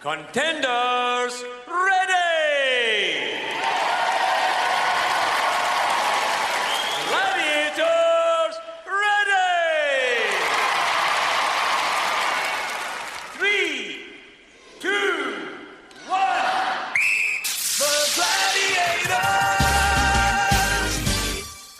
Contenders, ready! Gladiators, ready! 3, 2, 1, the Gladiators!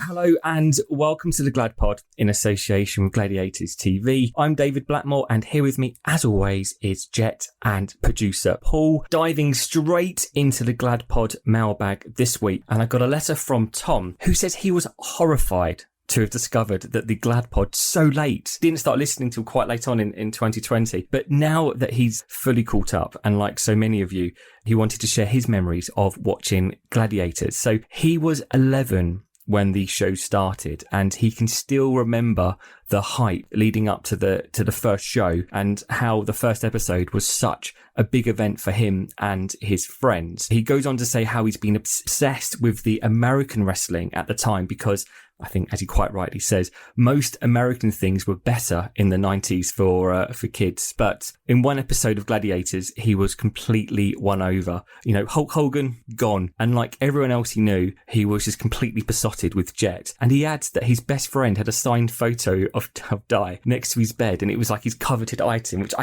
Hello and welcome to the Glad Pod in association with Gladiators TV. I'm David Blackmore and here with me, as always, is Jet and producer Paul, diving straight into the Glad Pod mailbag this week. And I got a letter from Tom who says he was horrified to have discovered that the Glad Pod so late, didn't start listening till quite late on in 2020. But now that he's fully caught up, and like so many of you, he wanted to share his memories of watching Gladiators. So he was 11 when the show started, and he can still remember the hype leading up to the first show and how the first episode was such a big event for him and his friends. He goes on to say how he's been obsessed with the American wrestling at the time because I think, as he quite rightly says, most American things were better in the 90s for kids. But in one episode of Gladiators, he was completely won over. You know, Hulk Hogan, gone. And like everyone else he knew, he was just completely besotted with Jet. And he adds that his best friend had a signed photo of Di next to his bed. And it was like his coveted item, which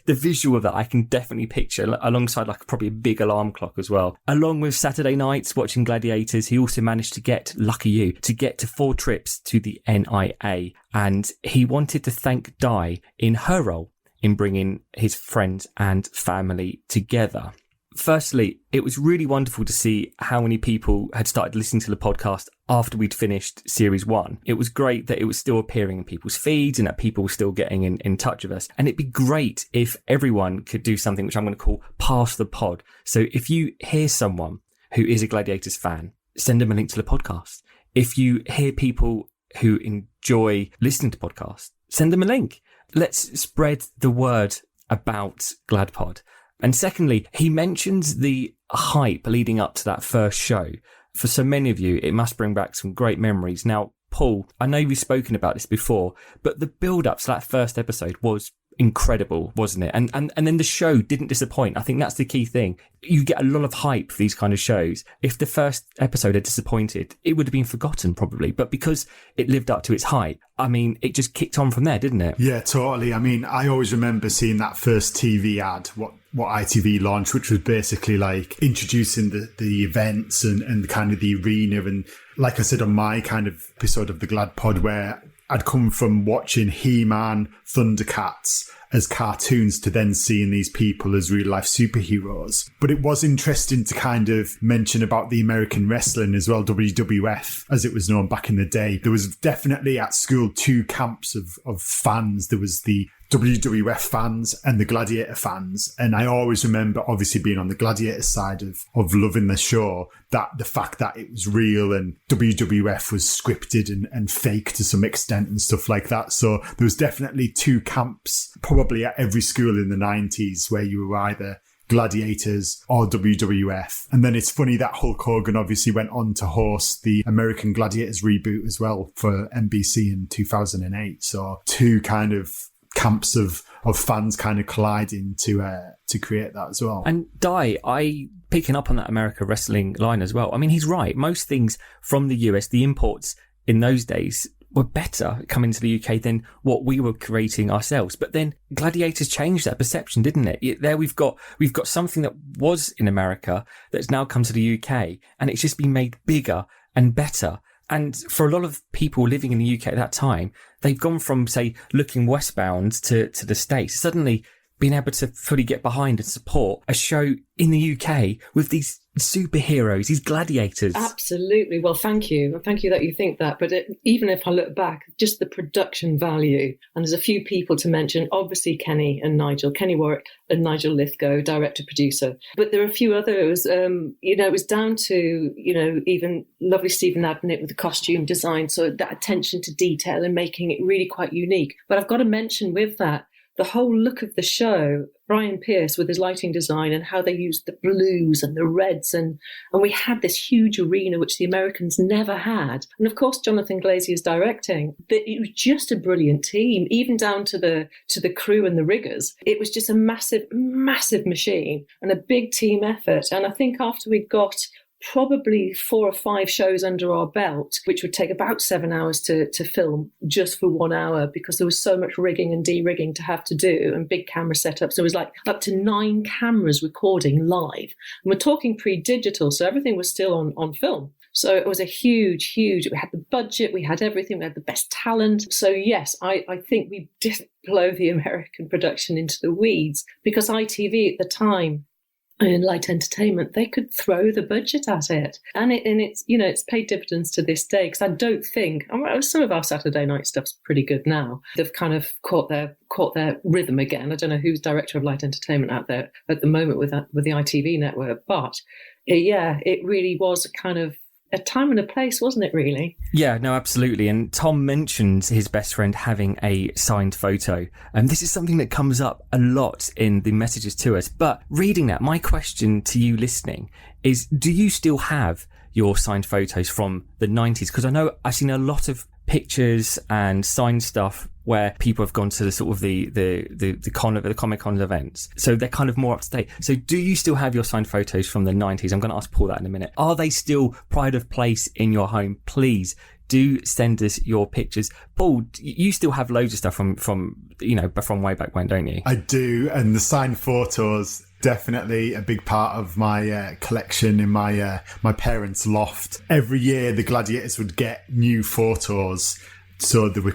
the visual of that I can definitely picture alongside like probably a big alarm clock as well. Along with Saturday nights watching Gladiators, he also managed to get, lucky you, to get to 4 trips to the NIA, and he wanted to thank Di in her role in bringing his friends and family together. Firstly, it was really wonderful to see how many people had started listening to the podcast after we'd finished series 1. It was great that it was still appearing in people's feeds and that people were still getting in touch with us. And it'd be great if everyone could do something which I'm going to call pass the pod. So if you hear someone who is a Gladiators fan, send them a link to the podcast. If you hear people who enjoy listening to podcasts, send them a link. Let's spread the word about GladPod. And secondly, he mentions the hype leading up to that first show. For so many of you, it must bring back some great memories. Now, Paul, I know we've spoken about this before, but the build-up to that first episode was incredible, wasn't it? And then the show didn't disappoint. I think that's the key thing. You get a lot of hype for these kind of shows. If the first episode had disappointed, it would have been forgotten probably. But because it lived up to its hype, I mean, it just kicked on from there, didn't it? Yeah, totally. I mean, I always remember seeing that first TV ad, what ITV launched, which was basically like introducing the events and kind of the arena. And like I said on my kind of episode of the Glad Pod, where I'd come from watching He-Man, Thundercats as cartoons to then seeing these people as real life superheroes. But it was interesting to kind of mention about the American wrestling as well, WWF, as it was known back in the day. There was definitely at school 2 camps of fans. There was the WWF fans and the Gladiator fans. And I always remember, obviously being on the Gladiator side of loving the show, that the fact that it was real and WWF was scripted and fake to some extent and stuff like that. So there was definitely 2 camps, probably at every school in the 90s, where you were either Gladiators or WWF. And then it's funny that Hulk Hogan obviously went on to host the American Gladiators reboot as well for NBC in 2008. So 2 kind of camps of fans kind of colliding to create that as well. And I picking up on that America wrestling line as well. I mean, he's right. Most things from the US, the imports in those days were better coming to the UK than what we were creating ourselves. But then Gladiators changed that perception, didn't it? There we've got something that was in America that's now come to the UK, and it's just been made bigger and better. And for a lot of people living in the UK at that time, they've gone from, say, looking westbound to the States, suddenly being able to fully get behind and support a show in the UK with these superheroes, these gladiators. Absolutely. Well, thank you. Thank you that you think that. But even if I look back, just the production value, and there's a few people to mention, obviously Kenny Warwick and Nigel Lithgow, director, producer. But there are a few others, it was down to, even lovely Stephen Abnett with the costume design. So that attention to detail and making it really quite unique. But I've got to mention with that, the whole look of the show, Brian Pierce with his lighting design and how they used the blues and the reds, and we had this huge arena which the Americans never had. And of course, Jonathan Glazier's directing. But it was just a brilliant team, even down to the crew and the riggers. It was just a massive, massive machine and a big team effort. And I think after we'd got probably 4 or 5 shows under our belt, which would take about 7 hours to film just for 1 hour, because there was so much rigging and de-rigging to have to do and big camera setups. There was like up to 9 cameras recording live. And we're talking pre-digital, so everything was still on film. So it was a huge, we had the budget, we had everything, we had the best talent. So yes, I think we didn't blow the American production into the weeds, because ITV at the time, in light entertainment, they could throw the budget at it, and it's paid dividends to this day. Because I don't think some of our Saturday night stuff's pretty good now. They've kind of caught their rhythm again. I don't know who's director of light entertainment out there at the moment with the ITV network, but it really was kind of a time and a place, wasn't it, really? Yeah, no, absolutely. And Tom mentions his best friend having a signed photo. And this is something that comes up a lot in the messages to us. But reading that, my question to you listening is, do you still have your signed photos from the 90s? Because I know I've seen a lot of pictures and signed stuff where people have gone to the sort of the Comic-Con events. So they're kind of more up to date. So do you still have your signed photos from the 90s? I'm going to ask Paul that in a minute. Are they still pride of place in your home? Please do send us your pictures. Paul, you still have loads of stuff from way back when, don't you? I do. And the signed photos, definitely a big part of my collection in my parents' loft. Every year the Gladiators would get new photos. So they were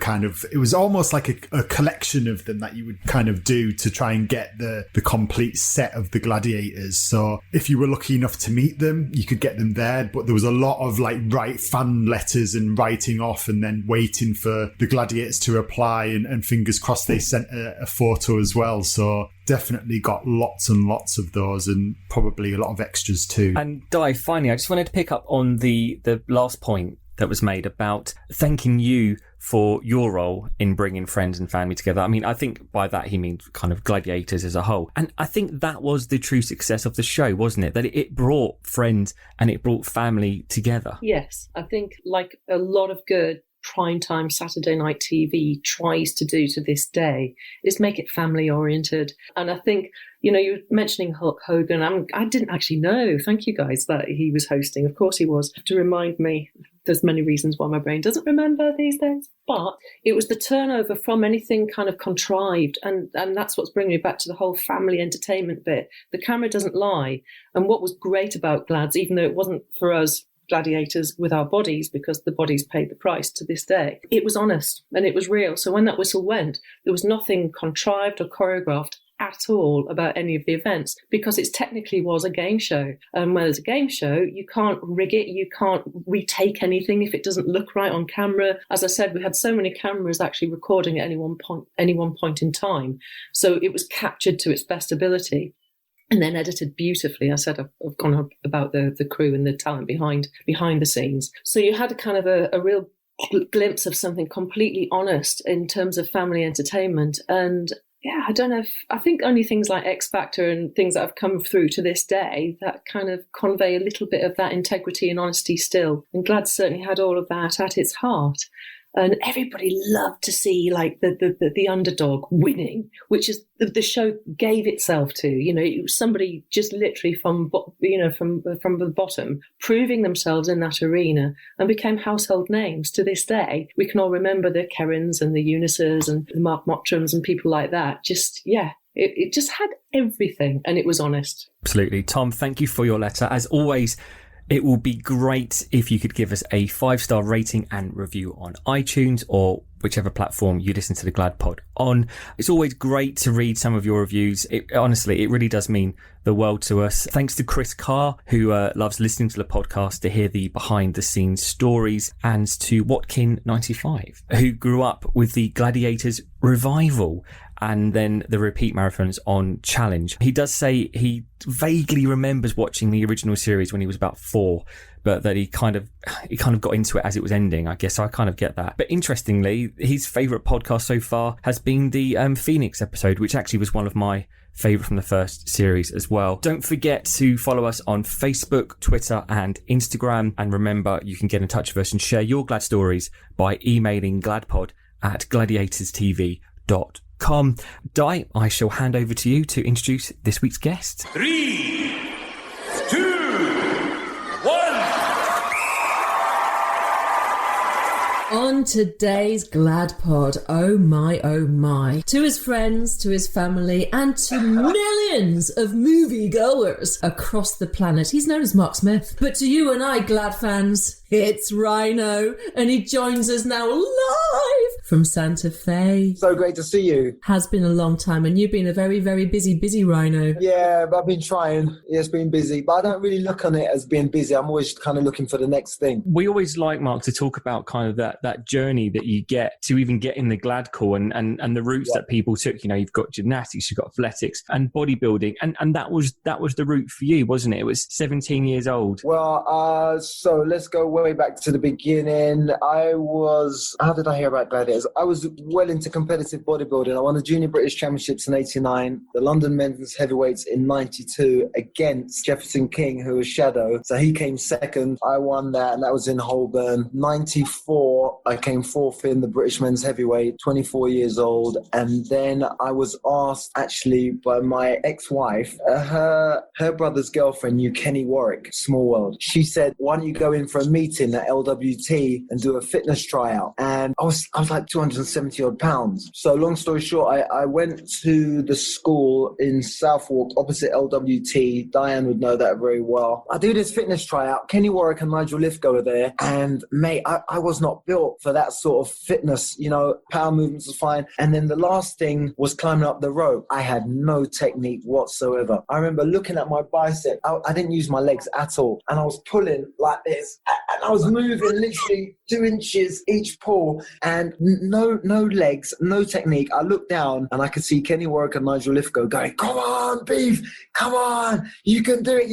it was almost like a collection of them that you would kind of do to try and get the complete set of the Gladiators. So if you were lucky enough to meet them, you could get them there. But there was a lot of write fan letters and writing off and then waiting for the Gladiators to reply, and fingers crossed they sent a photo as well. So definitely got lots and lots of those, and probably a lot of extras too. And Di, finally, I just wanted to pick up on the last point that was made about thanking you for your role in bringing friends and family together. I mean, I think by that he means kind of Gladiators as a whole. And I think that was the true success of the show, wasn't it? That it brought friends and it brought family together. Yes, I think like a lot of good primetime Saturday night TV tries to do to this day is make it family oriented. And I think, you were mentioning Hulk Hogan. I didn't actually know, thank you guys, that he was hosting. Of course he was. To remind me, there's many reasons why my brain doesn't remember these days. But it was the turnover from anything kind of contrived. And that's what's bringing me back to the whole family entertainment bit. The camera doesn't lie. And what was great about Glads, even though it wasn't for us gladiators with our bodies, because the bodies paid the price to this day, it was honest and it was real. So when that whistle went, there was nothing contrived or choreographed at all about any of the events, because it technically was a game show. And when there's a game show, you can't rig it, you can't retake anything if it doesn't look right on camera. As I said, we had so many cameras actually recording at any one point in time, so it was captured to its best ability and then edited beautifully. I said I've gone on about the crew and the talent behind the scenes. So you had a kind of a real glimpse of something completely honest in terms of family entertainment. And yeah, I don't know I think only things like X Factor and things that have come through to this day that kind of convey a little bit of that integrity and honesty still. And Glad certainly had all of that at its heart. And everybody loved to see like the underdog winning, which is the show gave itself to. It was somebody just literally from the bottom, proving themselves in that arena and became household names to this day. We can all remember the Kerrins and the Eunices and the Mark Mottrams and people like that. It just had everything, and it was honest. Absolutely. Tom, thank you for your letter. As always, it will be great if you could give us a 5-star rating and review on iTunes or whichever platform you listen to the Glad Pod on. It's always great to read some of your reviews. Honestly, it really does mean the world to us. Thanks to Chris Carr, who loves listening to the podcast to hear the behind-the-scenes stories, and to Watkin95, who grew up with the Gladiators Revival and then the repeat marathons on Challenge. He does say he vaguely remembers watching the original series when he was about 4, but that he kind of got into it as it was ending, I guess. So I kind of get that. But interestingly, his favourite podcast so far has been the Phoenix episode, which actually was one of my favourite from the first series as well. Don't forget to follow us on Facebook, Twitter and Instagram. And remember, you can get in touch with us and share your Glad stories by emailing gladpod@gladiatorstv.com. Di, I shall hand over to you to introduce this week's guest. 3, 2, 1. On today's Glad Pod, oh my, to his friends, to his family, and to millions of moviegoers across the planet, he's known as Mark Smith. But to you and I, Glad fans, it's Rhino, and he joins us now live from Santa Fe. So great to see you. Has been a long time, and you've been a very, very busy Rhino. Yeah, but I've been trying. Yeah, it's been busy, but I don't really look on it as being busy. I'm always kind of looking for the next thing. We always like, Mark, to talk about kind of that journey that you get to even get in the Glad call and the routes that people took. You know, you've got gymnastics, you've got athletics and bodybuilding, and that was the route for you, wasn't it? It was 17 years old. Well, so let's go way back to the beginning. How did I hear about Gladiators? I was well into competitive bodybuilding. I won the Junior British Championships in 89, the London Men's Heavyweights in 92 against Jefferson King, who was Shadow. So he came second. I won that, and that was in Holborn. 94, I came fourth in the British Men's Heavyweight, 24 years old. And then I was asked, actually, by my ex-wife, her brother's girlfriend knew Kenny Warwick, small world. She said, why don't you go in for a meeting at LWT and do a fitness tryout? And I was like 270 odd pounds. So long story short, I went to the school in Southwark opposite LWT. Diane would know that very well. I do this fitness tryout. Kenny Warwick and Nigel Lithgow were there. And mate, I was not built for that sort of fitness. You know, power movements was fine. And then the last thing was climbing up the rope. I had no technique whatsoever. I remember looking at my bicep. I didn't use my legs at all. And I was pulling like this. And I was moving literally 2 inches each pull. And no legs, no technique. I looked down and I could see Kenny Warwick and Nigel Lithgow going, come on, Beef, come on. You can do it.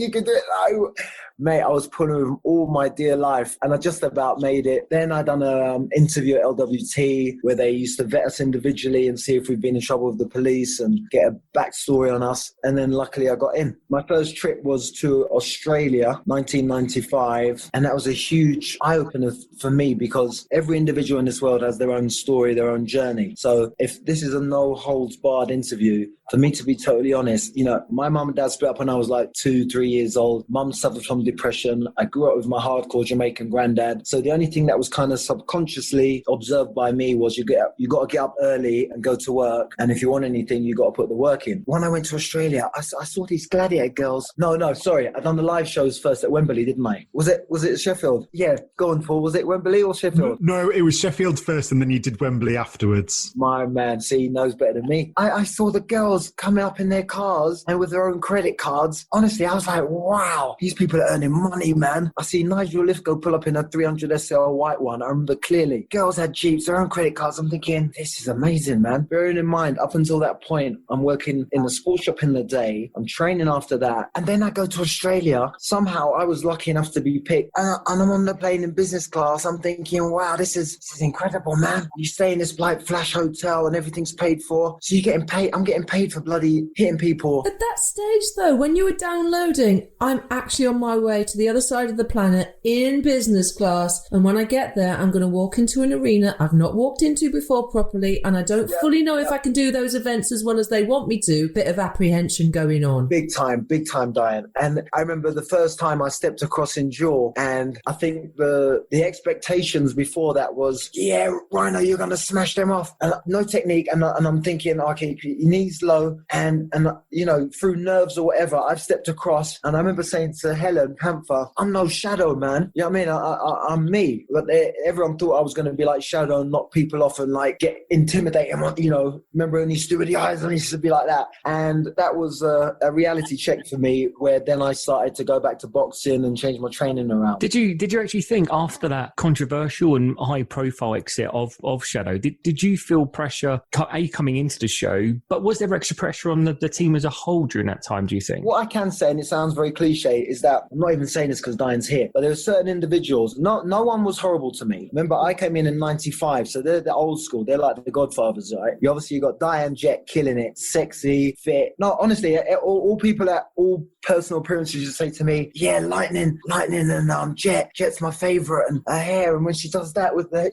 Mate, I was pulling with all my dear life, and I just about made it. Then I done an interview at LWT where they used to vet us individually and see if we've been in trouble with the police and get a backstory on us. And then luckily I got in. My first trip was to Australia, 1995, and that was a huge eye-opener for me because every individual in this world has their own story, their own journey. So if this is a no-holds-barred interview, for me to be totally honest, you know, my mum and dad split up when I was like 2-3 years old. Mum suffered from depression. I grew up with my hardcore Jamaican granddad. So the only thing that was kind of subconsciously observed by me was you got to get up early and go to work. And if you want anything, you got to put the work in. When I went to Australia, I saw these Gladiator girls. No, sorry. I done the live shows first at Wembley, didn't I? Was it Sheffield? Yeah, go on, Paul. Was it Wembley or Sheffield? No, it was Sheffield first and then you did Wembley afterwards. My man, see, he knows better than me. I saw the girls coming up in their cars and with their own credit cards. Honestly, I was like, wow, these people are earning money, man. I see Nigel Lithgow pull up in a 300 SL white one. I remember clearly. Girls had Jeeps, their own credit cards. I'm thinking, this is amazing, man. Bearing in mind, up until that point, I'm working in the sports shop in the day. I'm training after that. And then I go to Australia. Somehow I was lucky enough to be picked. And I'm on the plane in business class. I'm thinking, wow, this is incredible, man. You stay in this like flash hotel and everything's paid for. So you're getting paid. I'm getting paid for bloody hitting people. At that stage, though, when you were downloading, I'm actually on my way to the other side of the planet in business class. And when I get there, I'm going to walk into an arena I've not walked into before properly. And I don't fully know if I can do those events as well as they want me to. Bit of apprehension going on. Big time, Diane. And I remember the first time I stepped across in Jaw, and I think the expectations before that was, yeah, Rhino, you're going to smash them off. And no technique. And I'm thinking, okay, keep your knees low. And you know, through nerves or whatever, I've stepped across. And I remember saying to Helen Panther, I'm no Shadow, man. You know what I mean? I'm me. But everyone thought I was going to be like Shadow and knock people off and like get intimidating. You know, remember when he stood with the eyes and he used to be like that. And that was a reality check for me, where then I started to go back to boxing and change my training around. Did you actually think after that controversial and high-profile exit of Shadow. Did you feel pressure, coming into the show, but was there extra pressure on the team as a whole during that time, do you think? What I can say, and it sounds very cliche, is that I'm not even saying this because Diane's here, but there were certain individuals, no one was horrible to me. Remember, I came in 95, so they're the old school. They're like the Godfathers, right? You got Diane Jet killing it, sexy, fit. No, honestly, all people at all personal appearances just say to me, yeah, Lightning and Jet's my favourite, and her hair, and when she does that with the,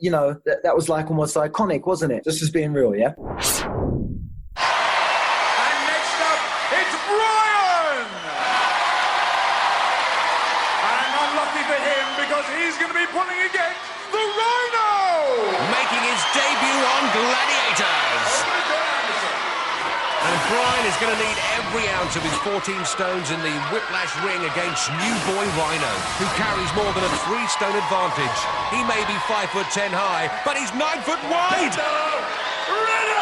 that was like almost iconic, wasn't it? Just as being real, yeah? It's Brian! And unlucky for him because he's going to be pulling against the Rhino! Making his debut on Gladiators. And Brian is going to need every ounce of his 14 stones in the whiplash ring against new boy Rhino, who carries more than a 3-stone advantage. He may be 5'10" high, but he's 9 foot wide! Ready!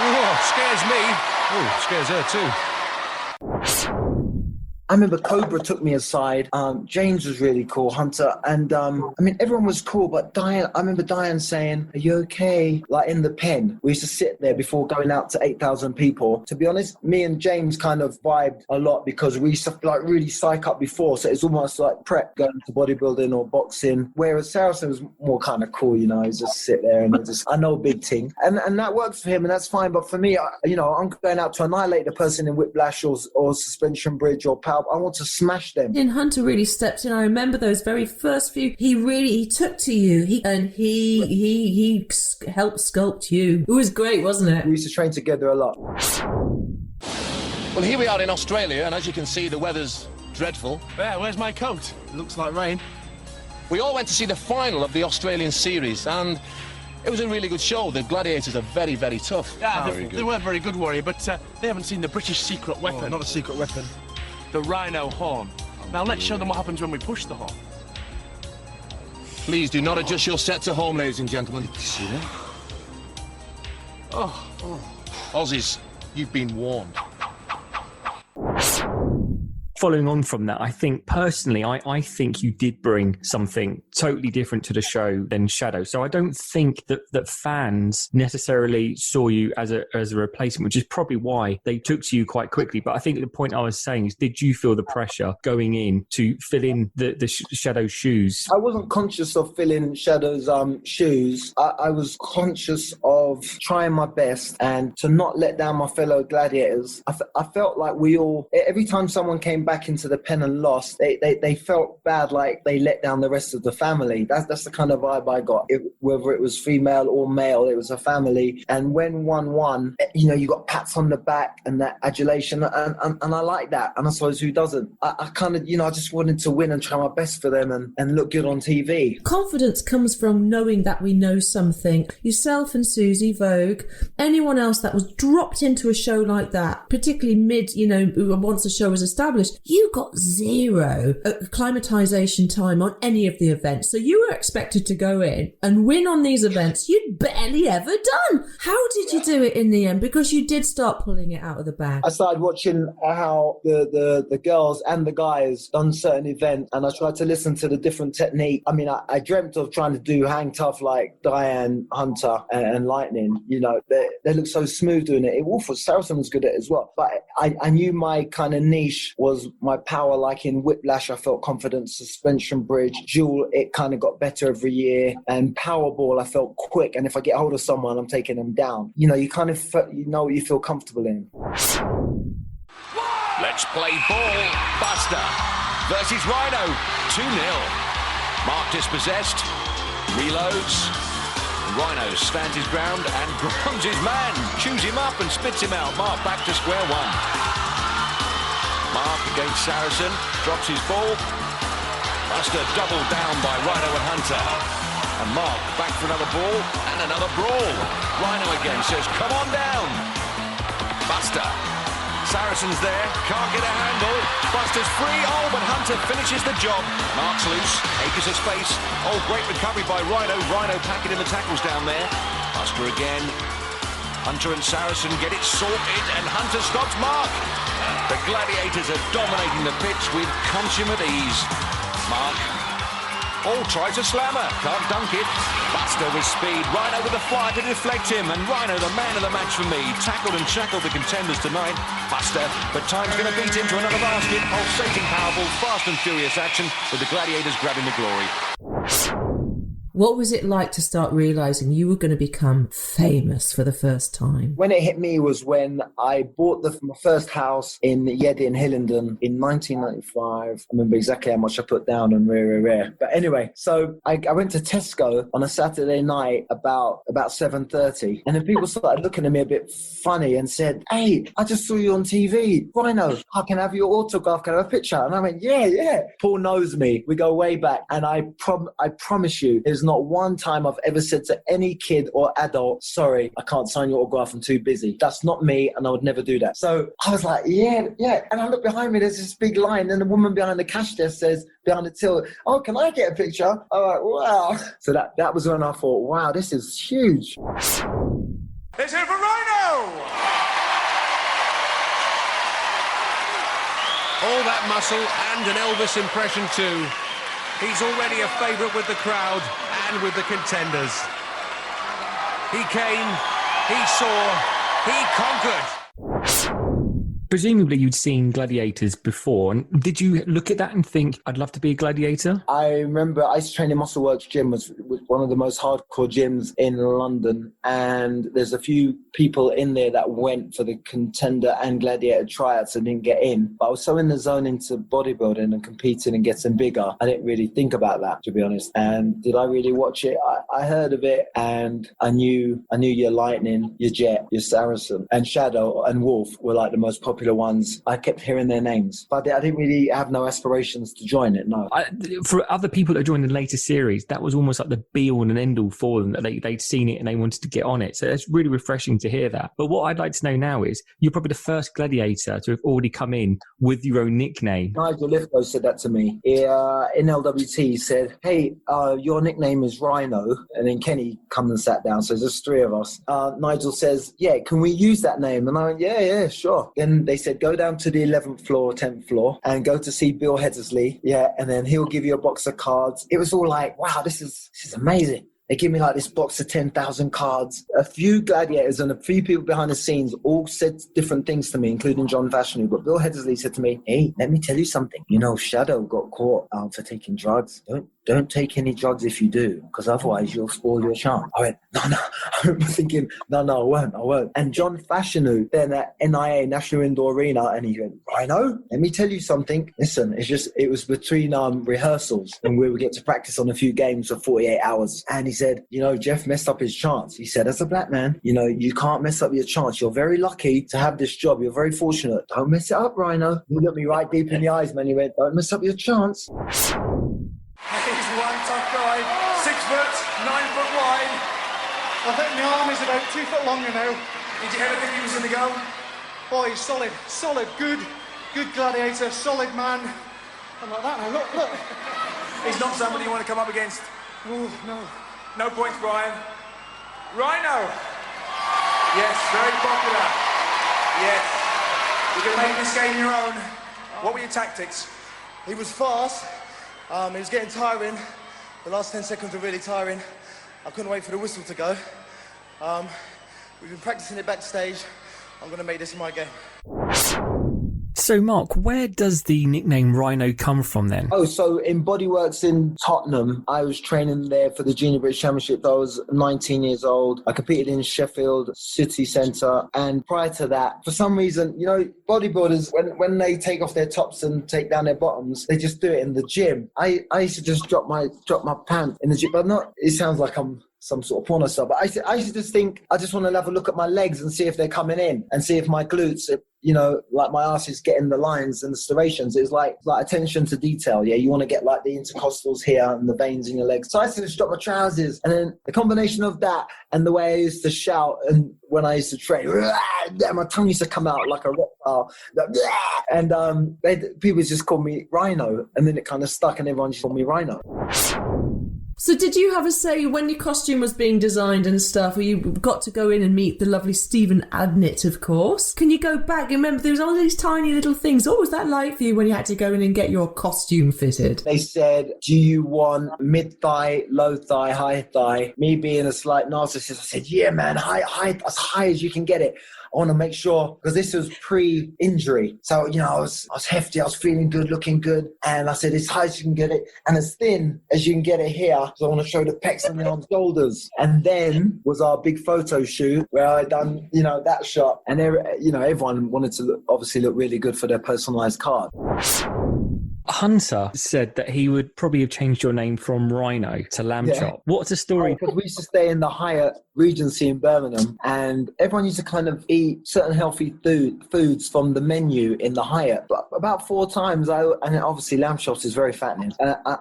Oh, scares me. Oh, scares her too. I remember Cobra took me aside. James was really cool, Hunter. And everyone was cool, but I remember Diane saying, are you okay? Like in the pen. We used to sit there before going out to 8,000 people. To be honest, me and James kind of vibed a lot because we used to really psych up before. So it's almost like prep going to bodybuilding or boxing. Whereas Saracen was more kind of cool, he's just sit there and I know a big thing. And that works for him and that's fine. But for me, I'm going out to annihilate the person in whiplash or suspension bridge or power. I want to smash them. And Hunter really stepped in. I remember those very first few. He took to you. He helped sculpt you. It was great, wasn't it? We used to train together a lot. Well, here we are in Australia, and as you can see, the weather's dreadful. Yeah, where's my coat? It looks like rain. We all went to see the final of the Australian series, and it was a really good show. The Gladiators are very, very tough. Yeah, they weren't very good, Warrior, but they haven't seen the British secret weapon. Oh, not a secret weapon. The Rhino horn. Now let's show them what happens when we push the horn. Please do not adjust your set to home, ladies and gentlemen. Did you see that? Aussies, you've been warned. Following on from that, I think personally, I think you did bring something totally different to the show than Shadow. So I don't think that fans necessarily saw you as a replacement, which is probably why they took to you quite quickly. But I think the point I was saying is, did you feel the pressure going in to fill in the Shadow's shoes? I wasn't conscious of filling Shadow's shoes. I was conscious of trying my best and to not let down my fellow gladiators. I felt like we all, every time someone came back into the pen and lost, they felt bad, like they let down the rest of the family. That's the kind of vibe I got. Whether it was female or male, it was a family. And when one won, you got pats on the back and that adulation, and I like that. And I suppose who doesn't? I kind of, I just wanted to win and try my best for them and look good on TV. Confidence comes from knowing that we know something. Yourself and Susie, Vogue, anyone else that was dropped into a show like that, particularly once the show was established, you got zero acclimatization time on any of the events. So you were expected to go in and win on these events you'd barely ever done. How did you do it in the end? Because you did start pulling it out of the bag. I started watching how the girls and the guys done certain events, and I tried to listen to the different technique. I mean, I dreamt of trying to do hang tough like Diane, Hunter and Lightning. They look so smooth doing it. Saracen was good at it as well. But I knew my kind of niche was my power. Like in whiplash, I felt confident. Suspension bridge, dual, it kind of got better every year. And powerball, I felt quick. And if I get hold of someone, I'm taking them down. You kind of know what you feel comfortable in. Let's play ball. Buster versus Rhino. 2-0. Mark dispossessed. Reloads. Rhino stands his ground and grounds his man. Chews him up and spits him out. Mark back to square one. Mark against Saracen. Drops his ball. Buster doubled down by Rhino and Hunter. And Mark back for another ball and another brawl. Rhino again says, come on down. Buster. Saracen's there, can't get a handle. Buster's free, but Hunter finishes the job. Mark's loose, acres of space. Great recovery by Rhino. Rhino packing in the tackles down there. Buster again. Hunter and Saracen get it sorted, and Hunter stops Mark. The Gladiators are dominating the pitch with consummate ease. Mark. Tries a slammer. Can't dunk it. Buster with speed. Rhino with a fly to deflect him. And Rhino, the man of the match for me. Tackled and shackled the contenders tonight. Buster, but time's going to beat him to another basket. Pulsating powerful, fast and furious action with the Gladiators grabbing the glory. What was it like to start realising you were going to become famous for the first time? When it hit me was when I bought my first house in Yeddi in Hillingdon in 1995. I remember exactly how much I put down on rare. But anyway, so I went to Tesco on a Saturday night about 7:30, and then people started looking at me a bit funny and said, "Hey, I just saw you on TV. Rhino, I can have your autograph, can I have a picture?" And I went, yeah. Paul knows me. We go way back, and I promise you, there's not one time I've ever said to any kid or adult, "Sorry, I can't sign your autograph, I'm too busy." That's not me, and I would never do that. So I was like, yeah. And I look behind me, there's this big line, and the woman behind the cash desk says, behind the till, "Oh, can I get a picture?" I'm like, wow. So that was when I thought, wow, this is huge. Let's hear it for Rhino! All that muscle and an Elvis impression too. He's already a favourite with the crowd and with the contenders. He came, he saw, he conquered. Presumably you'd seen Gladiators before, and did you look at that and think, I'd love to be a gladiator? I remember I used to train in Muscleworks Gym, was one of the most hardcore gyms in London, and there's a few people in there that went for the contender and gladiator tryouts and didn't get in. But I was so in the zone into bodybuilding and competing and getting bigger, I didn't really think about that, to be honest. And did I really watch it? I heard of it, and I knew your Lightning, your Jet, your Saracen, and Shadow and Wolf were like the most popular ones. I kept hearing their names, but I didn't really have no aspirations to join it, no. For other people that joined the later series, that was almost like the be-all and end-all for them, that they'd seen it and they wanted to get on it. So it's really refreshing to hear that. But what I'd like to know now is, you're probably the first gladiator to have already come in with your own nickname. Nigel Lithgow said that to me. In LWT, he said, "Hey, your nickname is Rhino." And then Kenny come and sat down, so there's three of us. Nigel says, "Yeah, can we use that name?" And I went, yeah, sure. Then they said, "Go down to the 11th floor, 10th floor, and go to see Bill Headsley. Yeah, and then he'll give you a box of cards." It was all like, wow, this is amazing. They give me like this box of 10,000 cards. A few gladiators and a few people behind the scenes all said different things to me, including John Fashanu. But Bill Headsley said to me, "Hey, let me tell you something. You know, Shadow got caught for taking drugs. Don't take any drugs if you do, because otherwise you'll spoil your chance." I went, no. I remember thinking, no, I won't. And John Fashanu, then at NIA, National Indoor Arena, and he went, "Rhino, let me tell you something. Listen, it was between rehearsals, and we would get to practice on a few games for 48 hours. And he said, you know, Jeff messed up his chance. He said, as a black man, you know, you can't mess up your chance. You're very lucky to have this job. You're very fortunate. Don't mess it up, Rhino." He looked me right deep in the eyes, man. He went, "Don't mess up your chance." He's one tough guy, 6 foot, 9 foot wide. I think my arm is about 2 foot longer now. Did you ever think he was going to go? Boy, he's solid, good gladiator, solid man. I'm like that now, look. He's not somebody you want to come up against. Oh, no. No points, Brian. Rhino. Yes, very popular. Yes. You can make this game your own. What were your tactics? He was fast. He was getting tiring. The last 10 seconds were really tiring. I couldn't wait for the whistle to go. We've been practicing it backstage. I'm going to make this my game. So, Mark, where does the nickname Rhino come from then? Oh, so in Bodyworks in Tottenham, I was training there for the Junior British Championship. I was 19 years old. I competed in Sheffield City Centre. And prior to that, for some reason, you know, bodybuilders, when they take off their tops and take down their bottoms, they just do it in the gym. I used to just drop my pants in the gym, but not, it sounds like I'm some sort of porno star, but I used to just think, I just want to have a look at my legs and see if they're coming in and see if my glutes, you know, like my ass is getting the lines and the striations. It's like attention to detail. Yeah, you want to get like the intercostals here and the veins in your legs. So I used to just drop my trousers, and then the combination of that and the way I used to shout, and when I used to train, my tongue used to come out like a reptile, and people just called me Rhino, and then it kind of stuck, and everyone just called me Rhino. So did you have a say when your costume was being designed and stuff? You got to go in and meet the lovely Stephen Adnett, of course. Can you go back? Remember, there was all these tiny little things. What was that like for you when you had to go in and get your costume fitted? They said, do you want mid-thigh, low thigh, high thigh? Me being a slight narcissist, I said, yeah, man, high, as high as you can get it. I want to make sure, because this was pre-injury. So, you know, I was hefty, I was feeling good, looking good. And I said, as high as you can get it and as thin as you can get it here. So I want to show the pecs and the arms, shoulders. And then was our big photo shoot where I done, you know, that shot. And, you know, everyone wanted to obviously look really good for their personalised card. Hunter said that he would probably have changed your name from Rhino to Lamb Chop. What's the story? Because we used to stay in the Hyatt Regency in Birmingham, and everyone used to kind of eat certain healthy foods from the menu in the Hyatt. But about 4 times, and obviously lamb chops is very fattening.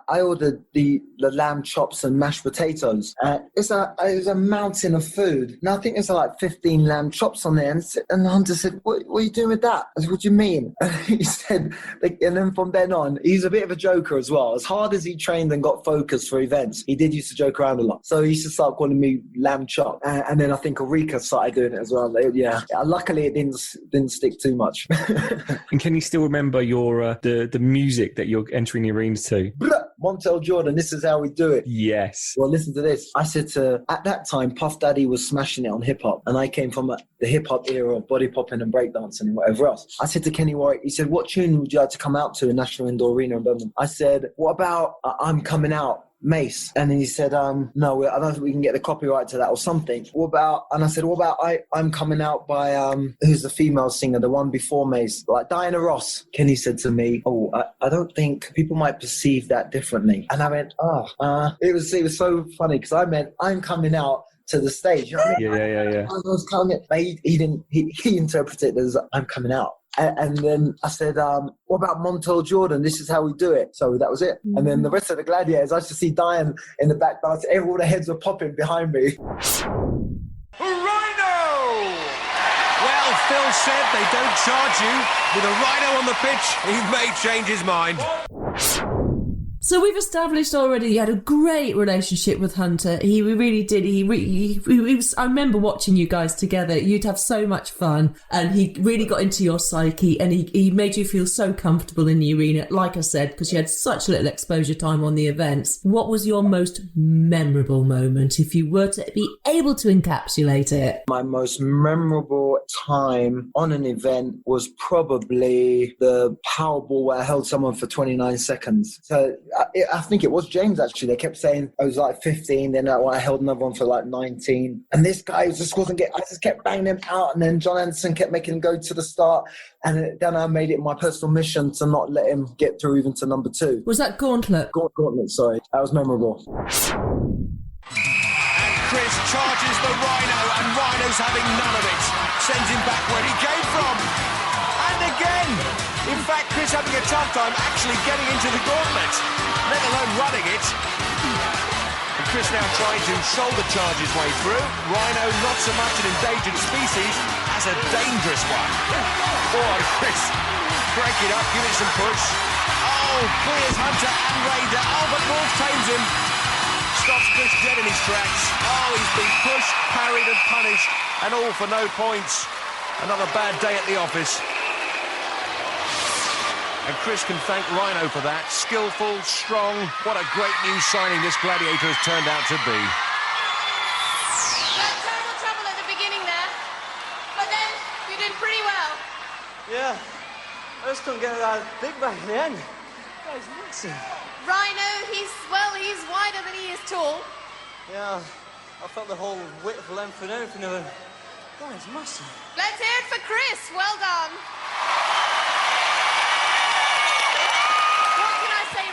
I ordered the lamb chops and mashed potatoes. It was a mountain of food. Now I think there's like 15 lamb chops on there, and Hunter said, "What are you doing with that?" I said, "What do you mean?" And he said, and then from then on, he's a bit of a joker as well. As hard as he trained and got focused for events, he did used to joke around a lot. So he used to start calling me Lamb Chop. And then I think Ulrika started doing it as well. Luckily it didn't stick too much. And can you still remember your the music that you're entering the arenas to? Montel Jordan, this is how we do it. Yes. Well, listen to this. I said at that time, Puff Daddy was smashing it on hip-hop, and I came from the hip-hop era of body popping and breakdancing and whatever else. I said to Kenny Warwick, he said, what tune would you like to come out to in National Indoor Arena in Birmingham? I said, what about I'm Coming Out? Mace. And then he said, no, I don't think we can get the copyright to that or something. And I said, what about I'm Coming Out by, who's the female singer, the one before Mace, like Diana Ross. Kenny said to me, I don't think people might perceive that differently. And I went, it was so funny because I meant I'm coming out to the stage. You know what I mean? Yeah. I was coming, but he interpreted it as I'm coming out. And then I said, what about Montel Jordan? This is how we do it. So that was it. Mm-hmm. And then the rest of the Gladiators, I used to see Diane in the back dance. All the heads were popping behind me. Rhino! Well, Phil said they don't charge you. With a Rhino on the pitch, he may change his mind. So we've established already you had a great relationship with Hunter. He really did. He was, I remember watching you guys together. You'd have so much fun, and he really got into your psyche, and he made you feel so comfortable in the arena, like I said, because you had such little exposure time on the events. What was your most memorable moment, if you were to be able to encapsulate it? My most memorable time on an event was probably the Powerball where I held someone for 29 seconds. So I think it was James, actually. They kept saying I was like 15, then I held another one for like 19. And this guy just wasn't I just kept banging him out, and then John Anderson kept making him go to the start. And then I made it my personal mission to not let him get through even to number 2. Was that Gauntlet? Gauntlet, sorry. That was memorable. And Chris charges the Rhino, and Rhino's having none of it. Sends him back where he came from. And again! In fact, Chris having a tough time actually getting into the gauntlet, let alone running it. And Chris now trying to shoulder charge his way through. Rhino, not so much an endangered species as a dangerous one. Boy, Chris, break it up, give it some push. Oh, clears Hunter and Raider. Oh, but Wolf tames him. Stops Chris dead in his tracks. Oh, he's been pushed, parried and punished, and all for no points. Another bad day at the office. And Chris can thank Rhino for that. Skillful, strong, what a great new signing this Gladiator has turned out to be. You had terrible trouble at the beginning there, but then you did pretty well. Yeah, I just couldn't get that big back in the end. That was massive. Rhino, he's wider than he is tall. Yeah, I felt the whole width, length and everything of him. God, he's massive. Let's hear it for Chris. Well done.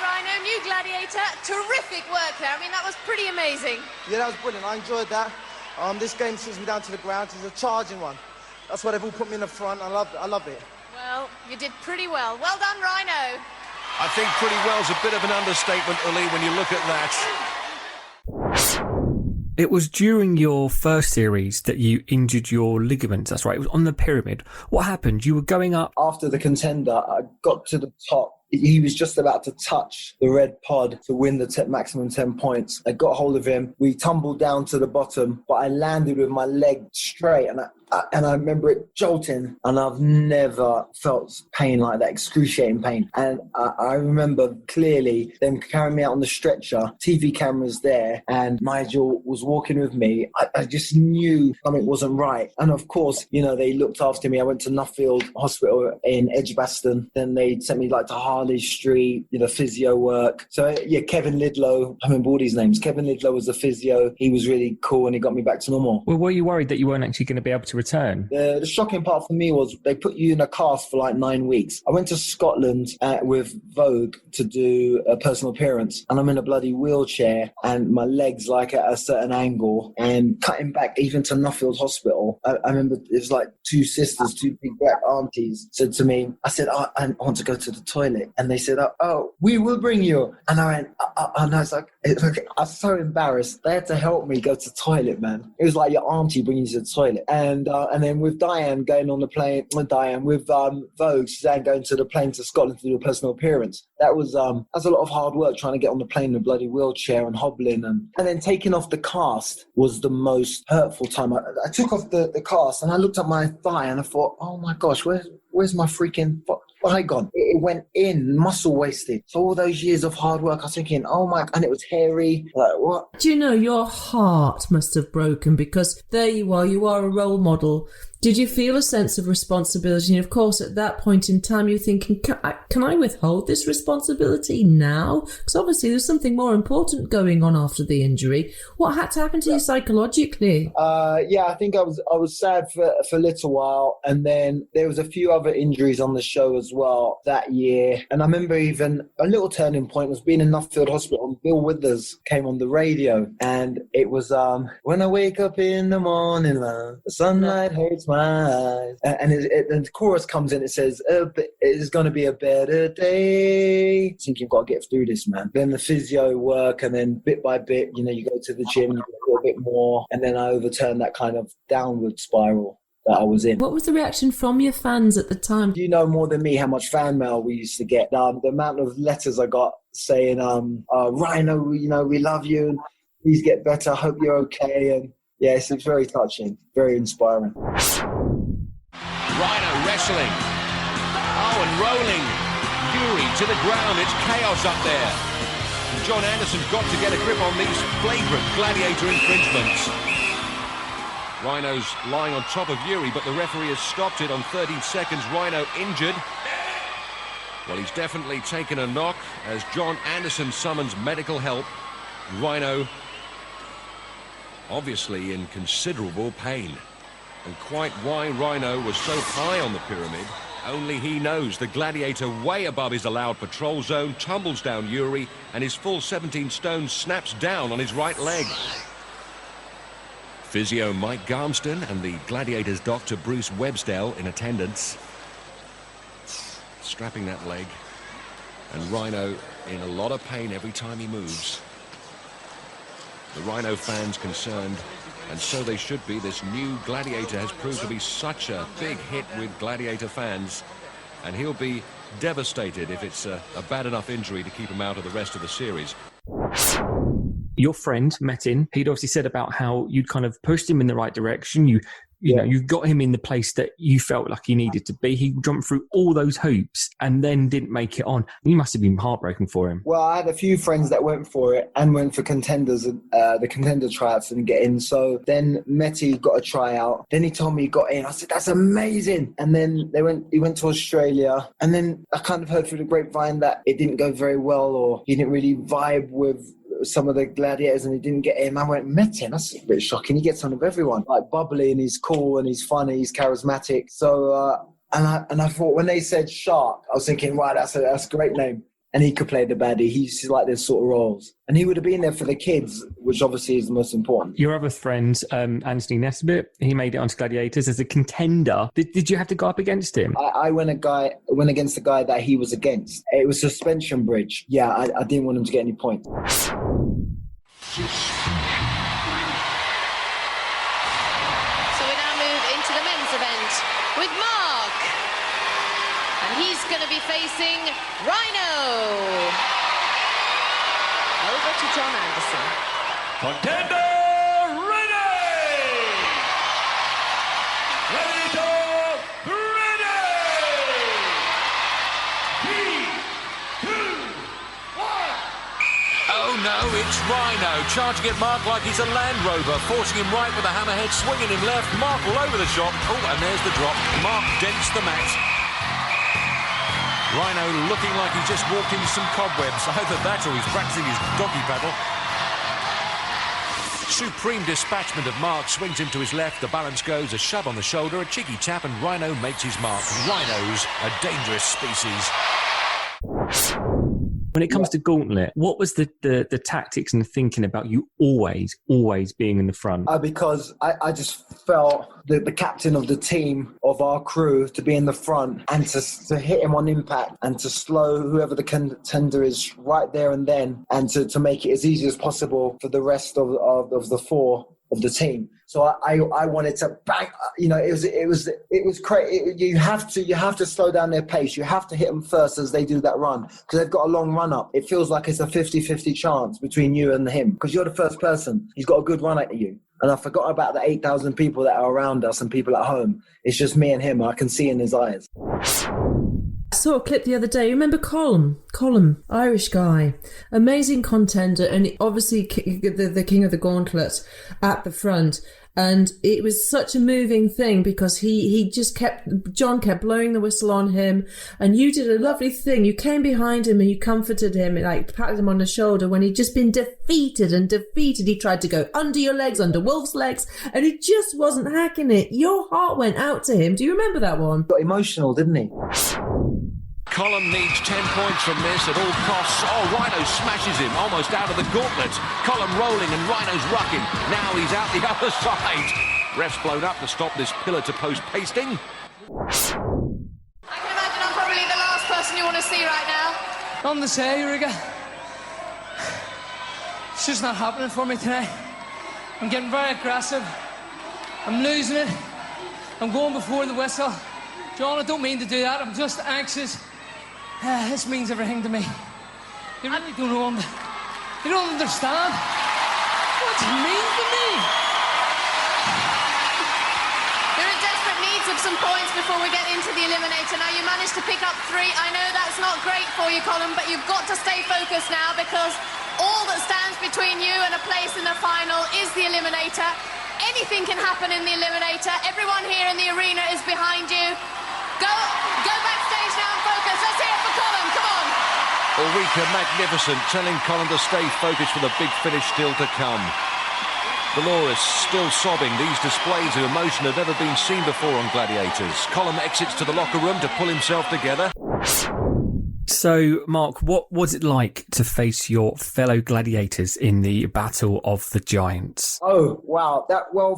Rhino, new Gladiator, terrific work there. I mean, that was pretty amazing. Yeah, that was brilliant. I enjoyed that. This game sends me down to the ground. It's a charging one. That's why they've all put me in the front. I love it. Well, you did pretty well. Well done, Rhino. I think pretty well's a bit of an understatement, Uli, when you look at that. It was during your first series that you injured your ligaments. That's right. It was on the pyramid. What happened? You were going up. After the Contender, I got to the top he was just about to touch the red pod to win the maximum 10 points. I got hold of him. We tumbled down to the bottom, but I landed with my leg straight, and I remember it jolting, and I've never felt pain like that, excruciating pain. And I remember clearly them carrying me out on the stretcher, TV cameras there, and Nigel was walking with me. I just knew something wasn't right. And of course, you know, they looked after me. I went to Nuffield Hospital in Edgbaston. Then they sent me like to Harley Street, you know, physio work. So yeah, Kevin Lidlow, I remember all these names. Kevin Lidlow was a physio. He was really cool, and he got me back to normal. Well, were you worried that you weren't actually going to be able to return? The shocking part for me was they put you in a cast for like 9 weeks. I went to Scotland with Vogue to do a personal appearance, and I'm in a bloody wheelchair, and my leg's like at a certain angle, and cutting back even to Nuffield Hospital. I remember it was like two sisters, two big black aunties said to me, I said, I want to go to the toilet. And they said, oh, we will bring you. And I went, and I was like, I was so embarrassed. They had to help me go to the toilet, man. It was like your auntie bringing you to the toilet. And then with Diane going on the plane, with Vogue, Suzanne going to the plane to Scotland to do a personal appearance. That was a lot of hard work trying to get on the plane in a bloody wheelchair and hobbling. And then taking off the cast was the most hurtful time. I took off the cast, and I looked at my thigh, and I thought, oh my gosh, where's my freaking thigh gone? It went in, muscle wasted. So all those years of hard work, I was thinking, oh my, and it was hairy. Like, what? Do you know, your heart must have broken, because there you are a role model. Did you feel a sense of responsibility? And of course, at that point in time, you're thinking, can I withhold this responsibility now? Because obviously there's something more important going on after the injury. What had to happen to you psychologically? Yeah, I think I was sad for a little while. And then there was a few other injuries on the show as well that year. And I remember even a little turning point was being in Nuffield Hospital, and Bill Withers came on the radio. And it was, when I wake up in the morning, the sunlight hurts my eyes. And the chorus comes in, it says, it's going to be a better day. I think you've got to get through this, man. Then the physio work, and then bit by bit, you know, you go to the gym, you get a little bit more, and then I overturned that kind of downward spiral that I was in. What was the reaction from your fans at the time? You know more than me how much fan mail we used to get. The amount of letters I got saying, Rhino, you know, we love you, and please get better, hope you're okay. And yes, it's very touching, very inspiring. Rhino wrestling. Oh, and rolling. Fury to the ground. It's chaos up there. And John Anderson's got to get a grip on these flagrant Gladiator infringements. Rhino's lying on top of Fury, but the referee has stopped it on 13 seconds. Rhino injured. Well, he's definitely taken a knock as John Anderson summons medical help. Rhino obviously in considerable pain. And quite why Rhino was so high on the pyramid, only he knows. The Gladiator, way above his allowed patrol zone, tumbles down Yuri, and his full 17 stone snaps down on his right leg. Physio Mike Garmston and the Gladiators doctor Bruce Websdale in attendance, strapping that leg. And Rhino in a lot of pain every time he moves. The Rhino fans concerned, and so they should be. This new Gladiator has proved to be such a big hit with Gladiator fans, and he'll be devastated if it's a bad enough injury to keep him out of the rest of the series. Your friend Metin, he'd obviously said about how you'd kind of pushed him in the right direction. You know, you got him in the place that you felt like he needed to be. He jumped through all those hoops and then didn't make it on. You must have been heartbroken for him. Well, I had a few friends that went for it and went for contenders, the contender tryouts, and get in. So then Meti got a tryout. Then he told me he got in. I said, that's amazing. And then he went to Australia. And then I kind of heard through the grapevine that it didn't go very well, or he didn't really vibe with some of the Gladiators and he didn't get in. I went, Metin, that's a bit shocking. He gets on with everyone, like bubbly, and he's cool and he's funny, he's charismatic. So and I thought when they said Shark, I was thinking, wow, that's a great name. And he could play the baddie. He used to like those sort of roles. And he would have been there for the kids, which obviously is the most important. Your other friend, Anthony Nesbitt, he made it onto Gladiators as a contender. Did you have to go up against him? I went against the guy that he was against. It was suspension bridge. Yeah, I didn't want him to get any points. So we now move into the men's event with Mark. And he's going to be facing Rhino. Over to John Anderson. Contender ready! Gladiator ready! 3, 2, 1. Oh no, it's Rhino charging at Mark like he's a Land Rover, forcing him right with a hammerhead, swinging him left. Mark all over the shop. Oh, and there's the drop. Mark dents the mat. Rhino looking like he's just walked into some cobwebs. Either that or he's practicing his doggy paddle. Supreme dispatchment of Mark swings him to his left. The balance goes, a shove on the shoulder, a cheeky tap, and Rhino makes his mark. Rhinos, a dangerous species. When it comes to Gauntlet, what was the tactics and the thinking about you always being in the front? Because I just felt the captain of the team, of our crew, to be in the front and to hit him on impact and to slow whoever the contender is right there and then, and to make it as easy as possible for the rest of the four of the team. So I wanted to bang. You know, it was crazy. You have to slow down their pace. You have to hit them first as they do that run, because they've got a long run up. It feels like it's a 50-50 chance between you and him, because you're the first person. He's got a good run at you. And I forgot about the 8,000 people that are around us and people at home. It's just me and him. I can see in his eyes. I saw a clip the other day. Remember Colm, Irish guy, amazing contender, and obviously the king of the gauntlet at the front. And it was such a moving thing because John kept blowing the whistle on him, and you did a lovely thing. You came behind him and you comforted him, and like patted him on the shoulder when he'd just been defeated. He tried to go under your legs, under Wolf's legs, and he just wasn't hacking it. Your heart went out to him. Do you remember that one? Got emotional, didn't he? Colm needs 10 points from this at all costs. Oh, Rhino smashes him almost out of the gauntlet. Colm rolling and Rhino's rucking. Now he's out the other side. Ref's blown up to stop this pillar-to-post pasting. I can imagine I'm probably the last person you want to see right now. On the say, Riga. It's just not happening for me today. I'm getting very aggressive. I'm losing it. I'm going before the whistle. John, I don't mean to do that. I'm just anxious. This means everything to me. You really don't know. You don't understand what it means to me. You're in desperate needs of some points before we get into the eliminator. Now, you managed to pick up 3. I know that's not great for you, Colm, but you've got to stay focused now, because all that stands between you and a place in the final is the eliminator. Anything can happen in the eliminator. Everyone here in the arena is behind you. Go backstage now and focus. Let's hear it for Colm. Come on. Ulrika magnificent, telling Colm to stay focused for the big finish still to come. Dolores still sobbing. These displays of emotion have never been seen before on Gladiators. Colm exits to the locker room to pull himself together. So, Mark, what was it like to face your fellow gladiators in the Battle of the Giants? Oh, wow.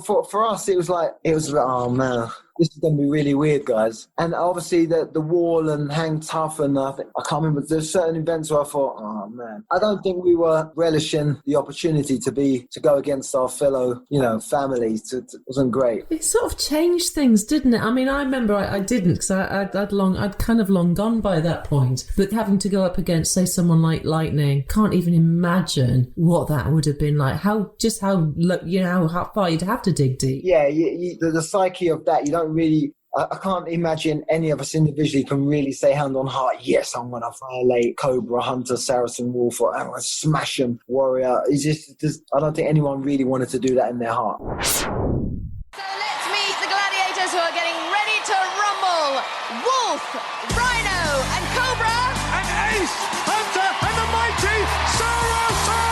For us, it was oh, man. This is going to be really weird, guys. And obviously the wall and hang tough, and I can't remember. There's certain events where I thought, oh man, I don't think we were relishing the opportunity to go against our fellow, families. It wasn't great. It sort of changed things, didn't it? I mean, I remember I didn't, because I'd kind of long gone by that point. But having to go up against, say, someone like Lightning, can't even imagine what that would have been like. How far you'd have to dig deep. Yeah, the psyche of that, you don't really. I can't imagine any of us individually can really say hand on heart, yes, I'm going to violate Cobra, Hunter, Saracen, Wolf, or I'm going to smash him, Warrior. I don't think anyone really wanted to do that in their heart. So let's meet the gladiators who are getting ready to rumble. Wolf, Rhino, and Cobra. And Ace, Hunter, and the mighty Saracen!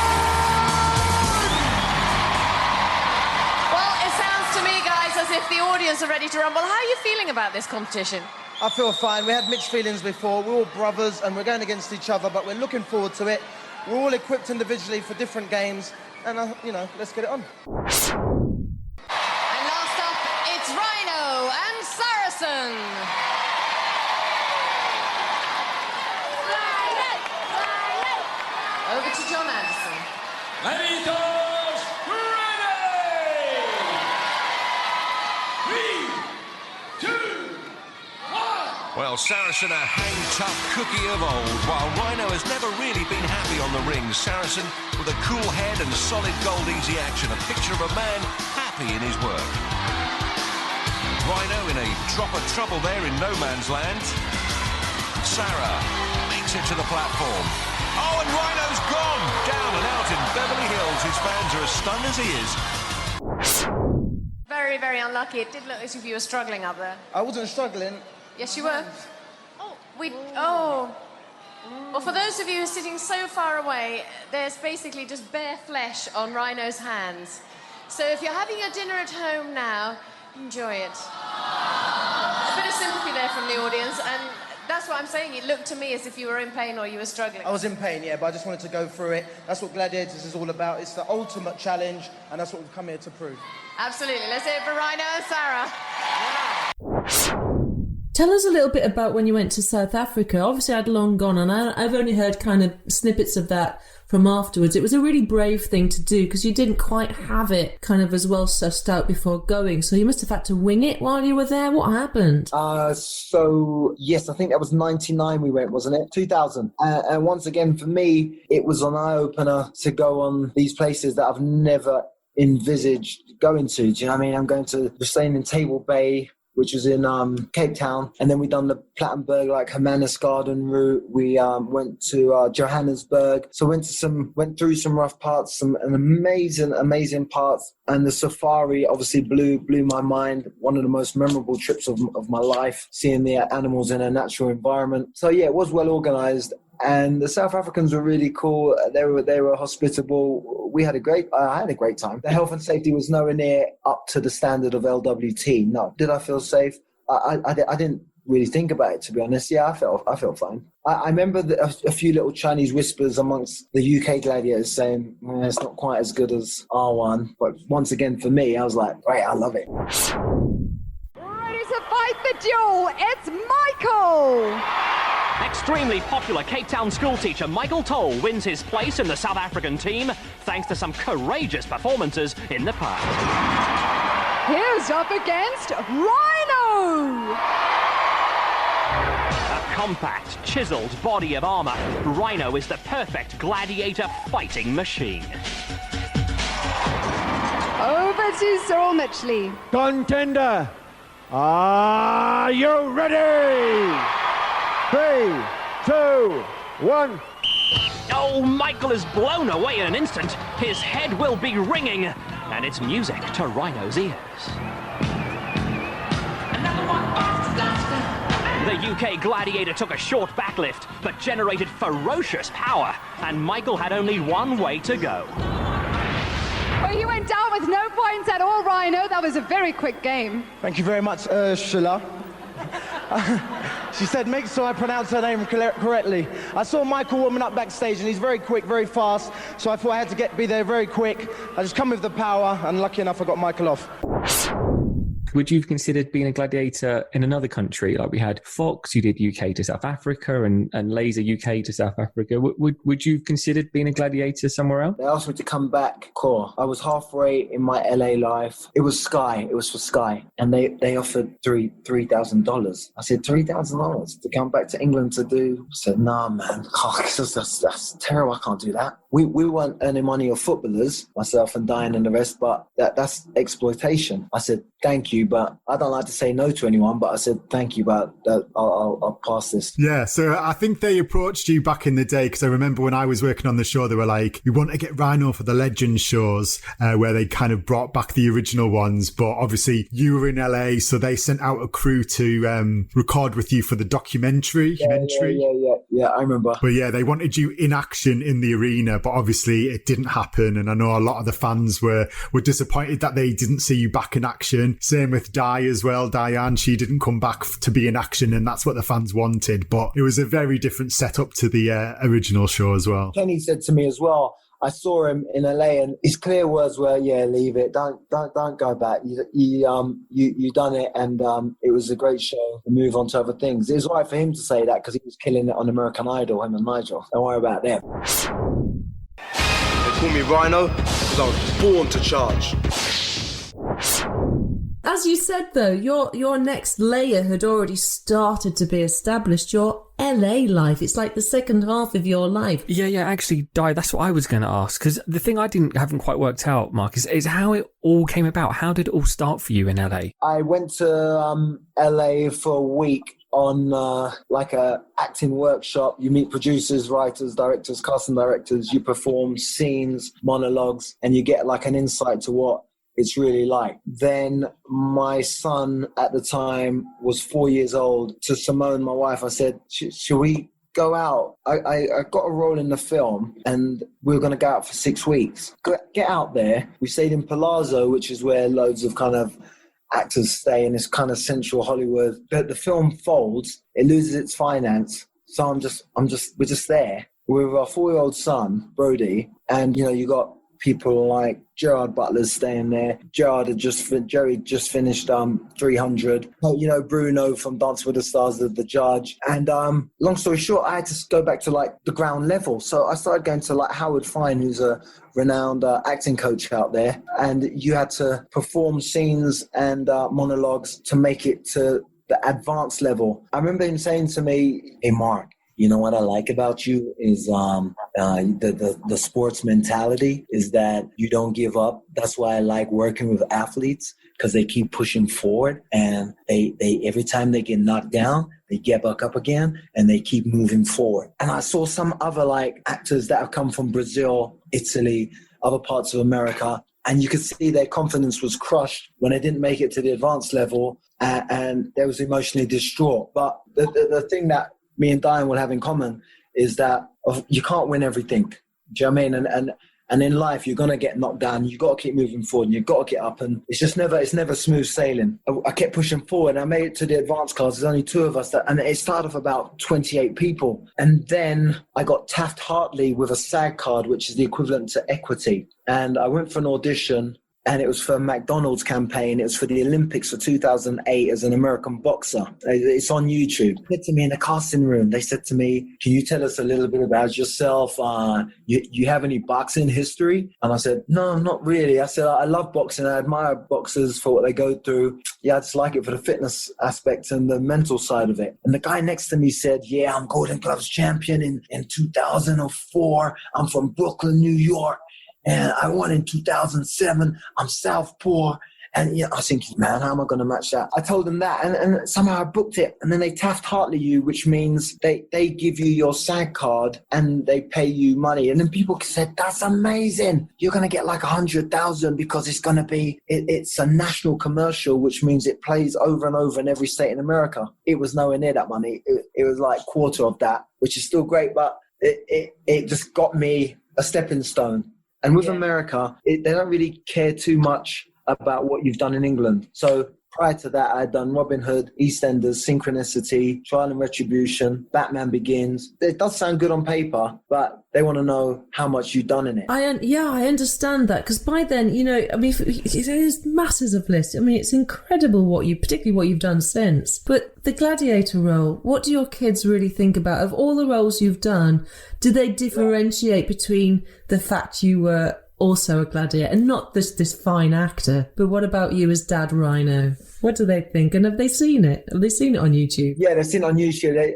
Well, it sounds to me, guys, as if the audience are ready to rumble. How are you feeling about this competition? I feel fine. We had mixed feelings before. We're all brothers and we're going against each other, but we're looking forward to it. We're all equipped individually for different games, and let's get it on. And last up, it's Rhino and Saracen. Over to John Anderson. Gladiators ready! 3, 2, 1. Well, Saracen, a hang-tough cookie of old. While Rhino has never really been happy on the ring, Saracen, with a cool head and solid gold easy action, a picture of a man happy in his work. Rhino in a drop of trouble there in no man's land. Sarah makes it to the platform. Oh, and Rhino's gone! Down and out in Beverly Hills. His fans are as stunned as he is. Very, very unlucky. It did look as if you were struggling up there. I wasn't struggling. Yes, you were. Well, for those of you who are sitting so far away, there's basically just bare flesh on Rhino's hands. So if you're having your dinner at home now, enjoy it. A bit of sympathy there from the audience, and that's what I'm saying. It looked to me as if you were in pain or you were struggling. I was in pain, yeah, but I just wanted to go through it. That's what Gladiators is all about. It's the ultimate challenge, and that's what we've come here to prove. Absolutely. Let's hear it for Rhino and Sarah. Tell us a little bit about when you went to South Africa. Obviously, I'd long gone, and I've only heard kind of snippets of that from afterwards. It was a really brave thing to do because you didn't quite have it kind of as well sussed out before going. So you must have had to wing it while you were there. What happened? So, yes, I think that was 99 we went, wasn't it? 2000. And once again, for me, it was an eye-opener to go on these places that I've never envisaged going to. Do you know what I mean? I'm going to, we're staying in Table Bay, which was in Cape Town. And then we done the Plattenberg, like Hermanusgarden route. We went to Johannesburg. So went through some rough parts, an amazing parts. And the safari obviously blew my mind. One of the most memorable trips of my life, seeing the animals in a natural environment. So yeah, it was well organized. And the South Africans were really cool. They were hospitable. I had a great time. The health and safety was nowhere near up to the standard of LWT. No. Did I feel safe? I didn't really think about it, to be honest. Yeah, I felt fine. I remember a few little Chinese whispers amongst the UK gladiators saying, it's not quite as good as R1. But once again, for me, I was like, great, I love it. Ready to fight the duel, it's Michael! Extremely popular Cape Town schoolteacher Michael Toll wins his place in the South African team thanks to some courageous performances in the past. Here's up against Rhino! A compact, chiseled body of armor, Rhino is the perfect gladiator fighting machine. Over to Cyril Mitchley. Contender, are you ready? 3, 2, 1. Oh, Michael is blown away in an instant. His head will be ringing, and it's music to Rhino's ears. The UK Gladiator took a short backlift, but generated ferocious power, and Michael had only one way to go. Well, he went down with no points at all, Rhino. That was a very quick game. Thank you very much, Ursula. She said, make sure I pronounce her name correctly. I saw Michael warming up backstage, and he's very quick, very fast, so I thought I had to be there very quick. I just come with the power, and lucky enough, I got Michael off. Would you have considered being a gladiator in another country? Like we had Fox, you did UK to South Africa, and Laser UK to South Africa. Would you have considered being a gladiator somewhere else? They asked me to come back. Cool. I was halfway in my LA life. It was Sky. It was for Sky. And they offered $3,000. I said, $3,000 to come back to England to do? I said, nah, man. That's terrible. I can't do that. We weren't earning money off footballers, myself and Diane and the rest, but that's exploitation. I said, thank you, but I don't like to say no to anyone, but I said, thank you, but I'll pass this. Yeah, so I think they approached you back in the day, because I remember when I was working on the show, they were like, we want to get Rhino for the Legends shows, where they kind of brought back the original ones, but obviously you were in LA, so they sent out a crew to record with you for the documentary. Yeah, I remember. But yeah, they wanted you in action in the arena, but obviously it didn't happen, and I know a lot of the fans were disappointed that they didn't see you back in action. Same with Di as well. Diane, she didn't come back to be in action, and that's what the fans wanted, but it was a very different setup to the original show as well. Kenny said to me as well, I saw him in LA, and his clear words were, yeah, leave it, don't go back, you done it, and it was a great show, move on to other things. It was right for him to say that, because he was killing it on American Idol, him and Nigel. Don't worry about them. They call me Rhino because I was born to charge. As you said, though, your next layer had already started to be established. Your LA life, it's like the second half of your life. Yeah, actually, Di, that's what I was going to ask. Because the thing I haven't quite worked out, Mark, is how it all came about. How did it all start for you in LA? I went to LA for a week on like a acting workshop. You meet producers, writers, directors, casting directors. You perform scenes, monologues, and you get like an insight to what it's really like. Then my son at the time was 4 years old. To Simone, my wife, I said, should we go out? I got a role in the film and we were going to go out for 6 weeks. Get out there. We stayed in Palazzo, which is where loads of kind of actors stay in this kind of central Hollywood. But the film folds, it loses its finance. So we're just there with our 4-year-old son, Brody. And, you know, you got people like Gerard Butler's staying there. Jerry just finished 300. You know, Bruno from Dance with the Stars, the judge. And long story short, I had to go back to like the ground level. So I started going to like Howard Fine, who's a renowned acting coach out there. And you had to perform scenes and monologues to make it to the advanced level. I remember him saying to me, "Hey, Mark, you know what I like about you is the sports mentality is that you don't give up. That's why I like working with athletes, because they keep pushing forward, and they every time they get knocked down, they get back up again and they keep moving forward." And I saw some other like actors that have come from Brazil, Italy, other parts of America, and you could see their confidence was crushed when they didn't make it to the advanced level, and they was emotionally distraught. But the thing that me and Diane will have in common is that you can't win everything. Do you know what I mean? And in life, you're going to get knocked down. You've got to keep moving forward, and you've got to get up. And it's never smooth sailing. I kept pushing forward. I made it to the advanced class. There's only 2 of us. And it started off about 28 people. And then I got Taft-Hartley with a SAG card, which is the equivalent to equity. And I went for an audition. And it was for a McDonald's campaign. It was for the Olympics for 2008 as an American boxer. It's on YouTube. They said to me in the casting room, they said to me, "Can you tell us a little bit about yourself? You have any boxing history?" And I said, "No, not really." I said, "I love boxing. I admire boxers for what they go through. Yeah, I just like it for the fitness aspect and the mental side of it." And the guy next to me said, "Yeah, I'm Golden Gloves champion in 2004. I'm from Brooklyn, New York. And I won in 2007. I'm Southpaw." And I was thinking, man, how am I going to match that? I told them that, and somehow I booked it. And then they Taft-Hartley you, which means they give you your SAG card and they pay you money. And then people said, "That's amazing. You're going to get like 100,000 because it's going to be, it's a national commercial, which means it plays over and over in every state in America." It was nowhere near that money. It was like quarter of that, which is still great, but it just got me a stepping stone. And with America, they don't really care too much about what you've done in England. So prior to that, I'd done Robin Hood, EastEnders, Synchronicity, Trial and Retribution, Batman Begins. It does sound good on paper, but they want to know how much you've done in it. I understand that, because by then, you know, I mean, there's masses of lists. I mean, it's incredible particularly what you've done since. But the Gladiator role, what do your kids really think about? Of all the roles you've done, do they differentiate between the fact you were also a gladiator and not this fine actor, but what about you as Dad Rhino? What do they think? And have they seen it? Have they seen it on YouTube? Yeah, they've seen it on YouTube.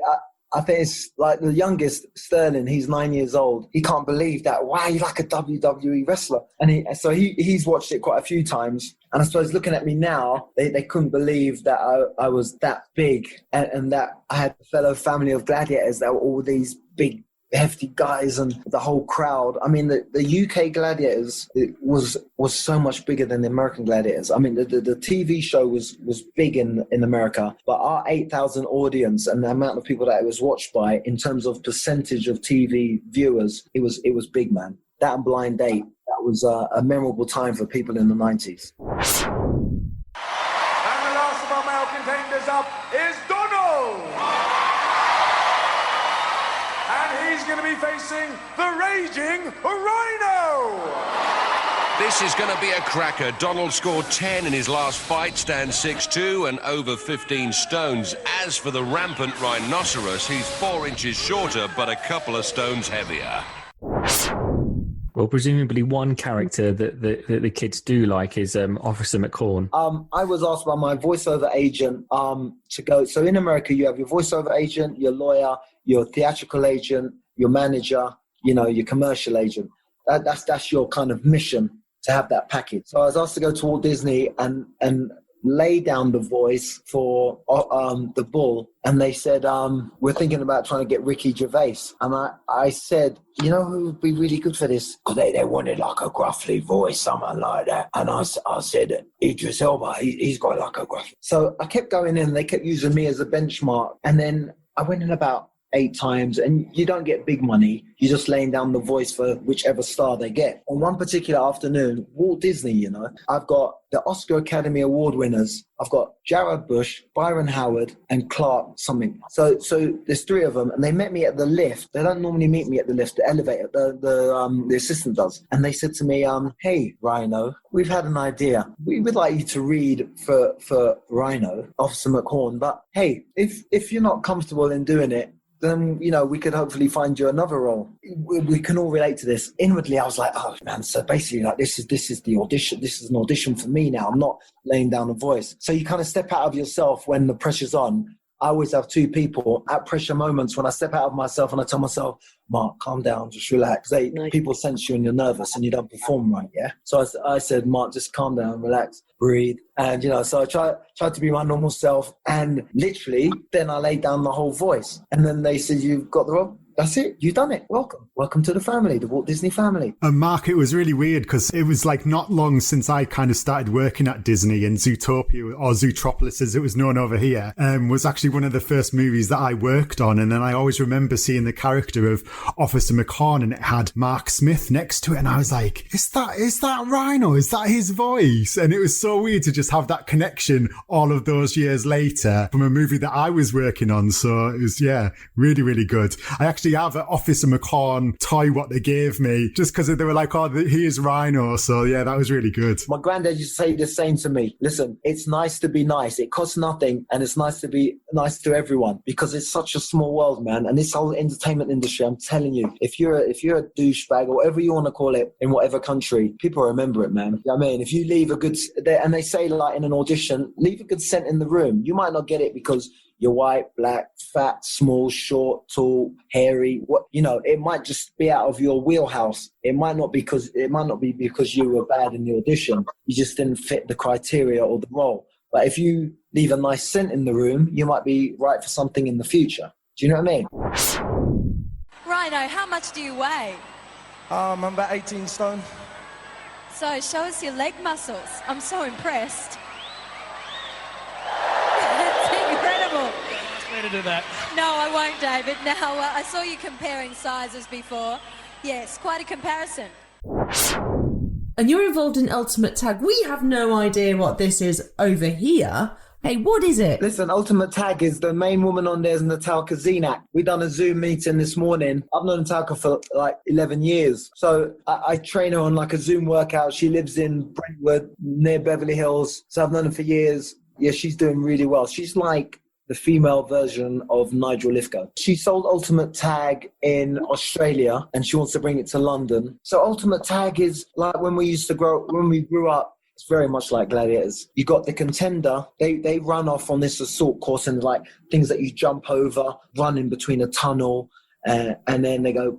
I think it's like the youngest, Sterling, he's 9 years old. He can't believe that. Wow, you're like a WWE wrestler. And he's watched it quite a few times. And I suppose looking at me now, they couldn't believe that I was that big and that I had a fellow family of gladiators that were all these big, hefty guys and the whole crowd. I mean, the UK Gladiators was so much bigger than the American Gladiators. I mean, the TV show was big in America, but our 8,000 audience and the amount of people that it was watched by in terms of percentage of TV viewers, it was big, man. That and Blind Date, that was a memorable time for people in the 90s. And the last of our male contenders up is Donald. He's going to be facing the Raging Rhino. This is going to be a cracker. Donald scored 10 in his last fight, stands 6'2" and over 15 stones. As for the rampant rhinoceros, he's 4 inches shorter, but a couple of stones heavier. Well, presumably one character that the kids do like is Officer McCorn. I was asked by my voiceover agent to go. So in America, you have your voiceover agent, your lawyer, your theatrical agent, your manager, your commercial agent. That's your kind of mission, to have that package. So I was asked to go to Walt Disney and lay down the voice for the bull, and they said, we're thinking about trying to get Ricky Gervais. And I said, who would be really good for this? Because they wanted like a gruffly voice, something like that. And I said, Idris Elba, he's got like a gruff. So I kept going in, they kept using me as a benchmark. And then I went in about 8 times, and you don't get big money. You're just laying down the voice for whichever star they get. On one particular afternoon, Walt Disney, I've got the Oscar Academy Award winners. I've got Jared Bush, Byron Howard, and Clark something. So there's 3 of them, and they met me at the lift. They don't normally meet me at the lift, the elevator. The assistant does. And they said to me, hey, Rhino, we've had an idea. We would like you to read for Rhino, Officer McCorn. But hey, if you're not comfortable in doing it, then, we could hopefully find you another role. We can all relate to this. Inwardly, I was like, oh, man, so basically, like, this is the audition. This is an audition for me now. I'm not laying down a voice. So you kind of step out of yourself when the pressure's on. I always have 2 people at pressure moments when I step out of myself and I tell myself, Mark, calm down, just relax. People sense you and you're nervous and you don't perform right, yeah? So I said, Mark, just calm down, relax, breathe. And, so I tried to be my normal self. And literally, then I laid down the whole voice. And then they said, you've got the role. That's it. You've done it. Welcome to the family, the Walt Disney family. And Mark, it was really weird because it was like not long since I kind of started working at Disney, and Zootopia, or Zootropolis as it was known over here, was actually one of the first movies that I worked on. And then I always remember seeing the character of Officer McCorn, and it had Mark Smith next to it. And I was like, is that Rhino? Is that his voice? And it was so weird to just have that connection all of those years later from a movie that I was working on. So it was, really, really good. I actually have an Officer McCorn toy what they gave me just because they were like, oh, he is Rhino. So that was really good. My granddad used to say the same to me. Listen, it's nice to be nice. It costs nothing, and it's nice to be nice to everyone because it's such a small world, man. And this whole entertainment industry, I'm telling you, if you're a douchebag or whatever you want to call it in whatever country, people remember it, man. You know what I mean? If you leave a good, and they say like in an audition, leave a good scent in the room. You might not get it because you're white, black, fat, small, short, tall, hairy. It might just be out of your wheelhouse. It might not be because you were bad in the audition. You just didn't fit the criteria or the role. But if you leave a nice scent in the room, you might be right for something in the future. Do you know what I mean? Rhino, how much do you weigh? I'm about 18 stone. So show us your leg muscles. I'm so impressed. To do that. No, I won't, David. Now, I saw you comparing sizes before. Yes, quite a comparison. And you're involved in Ultimate Tag. We have no idea what this is over here. Hey, what is it? Listen, Ultimate Tag is the main woman on there is Natalka Zenak. We done a Zoom meeting this morning. I've known Natalka for like 11 years. So I train her on like a Zoom workout. She lives in Brentwood near Beverly Hills. So I've known her for years. Yeah, she's doing really well. She's like the female version of Nigel Lithgow. She sold Ultimate Tag in Australia and she wants to bring it to London. So Ultimate Tag is like when we grew up, it's very much like Gladiators. You got the contender, they run off on this assault course and like things that you jump over, run in between a tunnel, and then they go,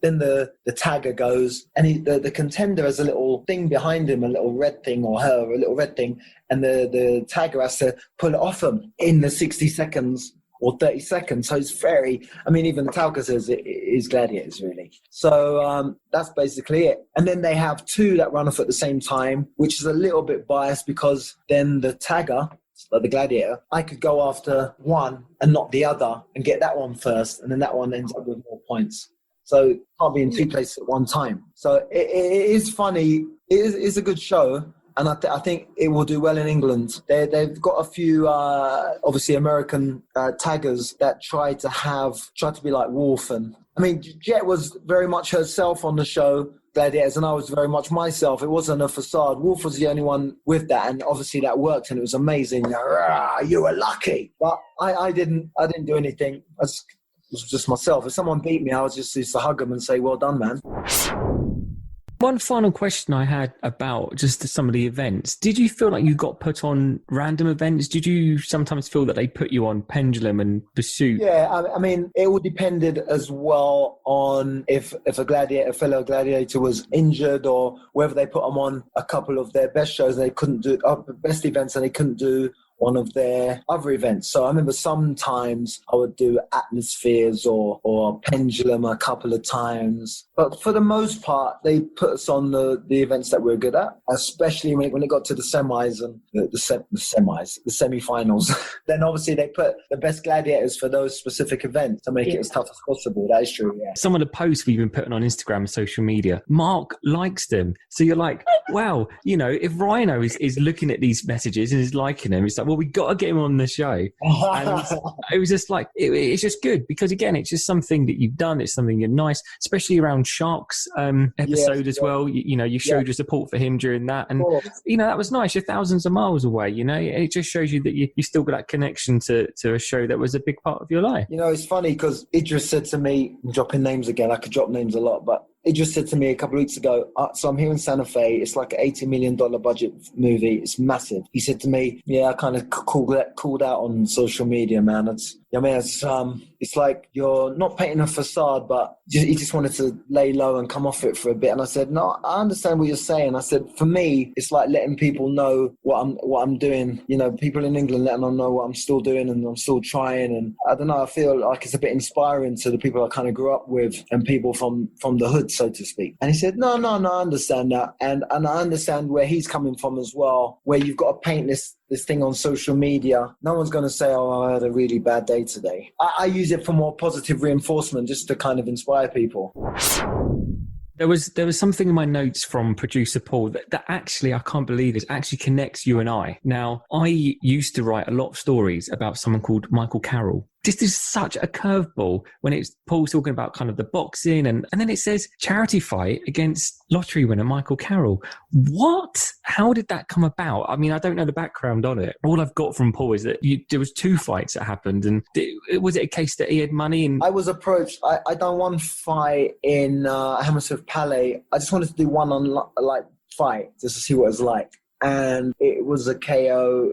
then the tagger goes, and the contender has a little thing behind him, a little red thing, or her, a little red thing, and the tagger has to pull it off him in the 60 seconds or 30 seconds. So it's even the Talca says it is Gladiators, really. So that's basically it. And then they have 2 that run off at the same time, which is a little bit biased because then the tagger, like the Gladiator, I could go after one and not the other and get that one first, and then that one ends up with more points. So can't be in 2 places at one time. So it is funny. It is a good show, and I think it will do well in England. They've got a few, obviously, American taggers that try to be like Wolf. And Jet was very much herself on the show, Gladiators, and I was very much myself. It wasn't a facade. Wolf was the only one with that, and obviously that worked, and it was amazing. You were lucky. But I didn't do anything. I was just myself. If someone beat me, I was just used to hug them and say, well done, man. One final question I had about just some of the events. Did you feel like you got put on random events? Did you sometimes feel that they put you on Pendulum and Pursuit? Yeah, I mean, it all depended as well on if a fellow gladiator was injured, or whether they put them on a couple of their best shows and they couldn't do best events and they couldn't do one of their other events. So I remember sometimes I would do Atmospheres or Pendulum a couple of times. But for the most part, they put us on the events that we're good at, especially when it got to the semis and the semi-finals. Then obviously they put the best gladiators for those specific events to make it as tough as possible. That is true, yeah. Some of the posts we've been putting on Instagram and social media, Mark likes them. So you're like, wow, if Rhino is looking at these messages and is liking them, it's like, well, we got to get him on the show. And it was just like, it's just good because, again, it's just something that you've done. It's something you're nice, especially around Shark's episode as well. You showed your support for him during that. And, that was nice. You're thousands of miles away, It just shows you that you still got that connection to a show that was a big part of your life. It's funny because Idris said to me, I'm dropping names again, I could drop names a lot, but Idris said to me a couple of weeks ago, so I'm here in Santa Fe. It's like an $80 million budget movie. It's massive. He said to me, I kind of called out on social media, man. It's like you're not painting a facade, but he just wanted to lay low and come off it for a bit. And I said, no, I understand what you're saying. I said, for me, it's like letting people know what I'm doing. People in England, letting them know what I'm still doing and I'm still trying. And I don't know, I feel like it's a bit inspiring to the people I kind of grew up with and people from the hood, so to speak. And he said, no, I understand that. And I understand where he's coming from as well, where you've got to paint this thing on social media. No one's going to say, oh, I had a really bad day today. I use it for more positive reinforcement, just to kind of inspire people. There was something in my notes from producer Paul that actually, I can't believe it, actually connects you and I. Now, I used to write a lot of stories about someone called Michael Carroll. This is such a curveball when it's Paul's talking about kind of the boxing and then it says charity fight against lottery winner Michael Carroll. What? How did that come about? I mean, I don't know the background on it. All I've got from Paul is that there was 2 fights that happened, and was it a case that he had money? And I was approached. I done one fight in Hammersmith Palais. I just wanted to do one on fight just to see what it was like. And it was a KO.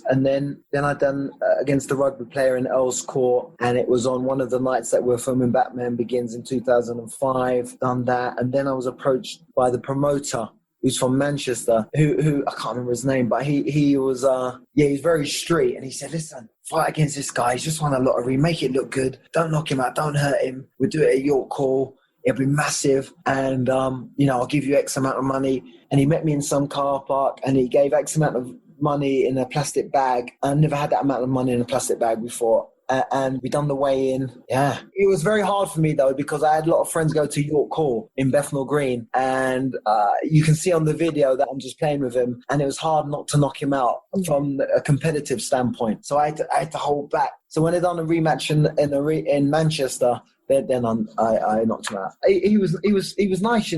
And then I done against the rugby player in Earl's Court, and it was on one of the nights that we're filming Batman Begins in 2005. Done that, and then I was approached by the promoter, who's from Manchester, who I can't remember his name, but he was he's very street, and he said, listen, fight against this guy. He's just won a lottery. Make it look good. Don't knock him out. Don't hurt him. We'll do it at York Hall. It'll be massive, and I'll give you X amount of money. And he met me in some car park, and he gave X amount of money in a plastic bag. I've never had that amount of money in a plastic bag before. And we done the weigh-in. Yeah, it was very hard for me though, because I had a lot of friends go to York Hall in Bethnal Green, and you can see on the video that I'm just playing with him, and it was hard not to knock him out from a competitive standpoint. So I had to hold back. So when they done a rematch in Manchester, then I knocked him out. He was nice,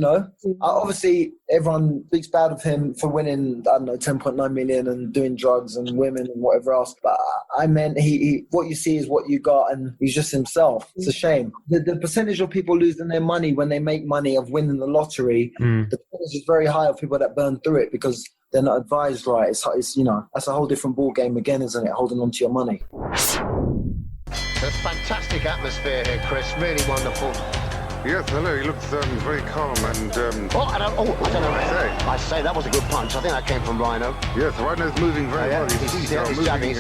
Obviously, everyone speaks bad of him for winning, I don't know, 10.9 million and doing drugs and women and whatever else. But I meant he what you see is what you got, and he's just himself. It's a shame. The percentage of people losing their money when they make money of winning the lottery, the percentage is very high of people that burn through it because they're not advised right. It's that's a whole different ball game again, isn't it? Holding on to your money. There's fantastic atmosphere here, Chris. Really wonderful. Yes, hello. He looks very calm and... I don't know. I say that was a good punch. I think that came from Rhino. Yes, Rhino's moving very well. He's moving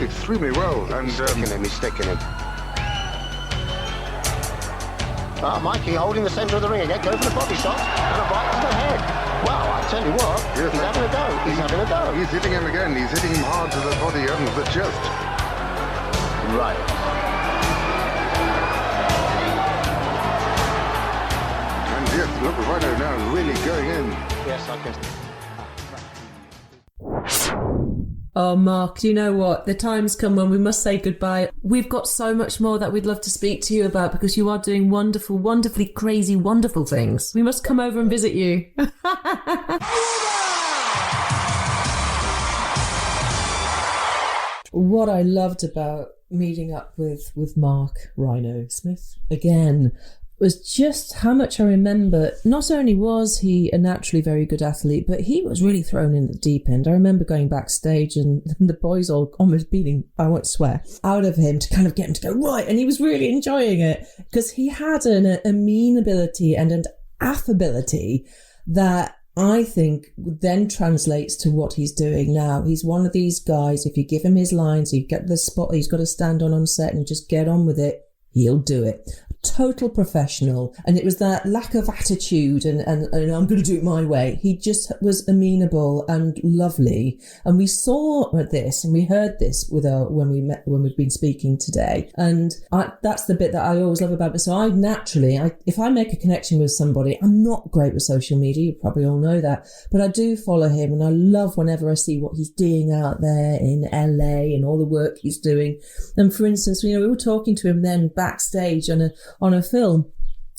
extremely well. And he's sticking him. Mikey holding the centre of the ring again. Go for the body shot and a right to the head. Wow, I tell you what, yes, he's having a go. He's having a go. He's hitting him again. He's hitting him hard to the body and the chest. Right. Yes, look, Rhino now really going in. Yes, I guess. Oh, Mark, do you know what? The time's come when we must say goodbye. We've got so much more that we'd love to speak to you about because you are doing wonderful, wonderfully crazy, wonderful things. We must come over and visit you. What I loved about meeting up with Mark Rhino Smith again was just how much I remember. Not only was he a naturally very good athlete, but he was really thrown in the deep end. I remember going backstage and the boys all almost beating, I won't swear, out of him to kind of get him to go, right. And he was really enjoying it because he had an amenability and an affability that I think then translates to what he's doing now. He's one of these guys, if you give him his lines, you get the spot he's got to stand on set and just get on with it, he'll do it. Total professional. And it was that lack of attitude and I'm going to do it my way. He just was amenable and lovely. And we saw this and we heard this with when we've been speaking today. And that's the bit that I always love about it. So I naturally, if I make a connection with somebody, I'm not great with social media. You probably all know that, but I do follow him and I love whenever I see what he's doing out there in LA and all the work he's doing. And for instance, we were talking to him then backstage on a film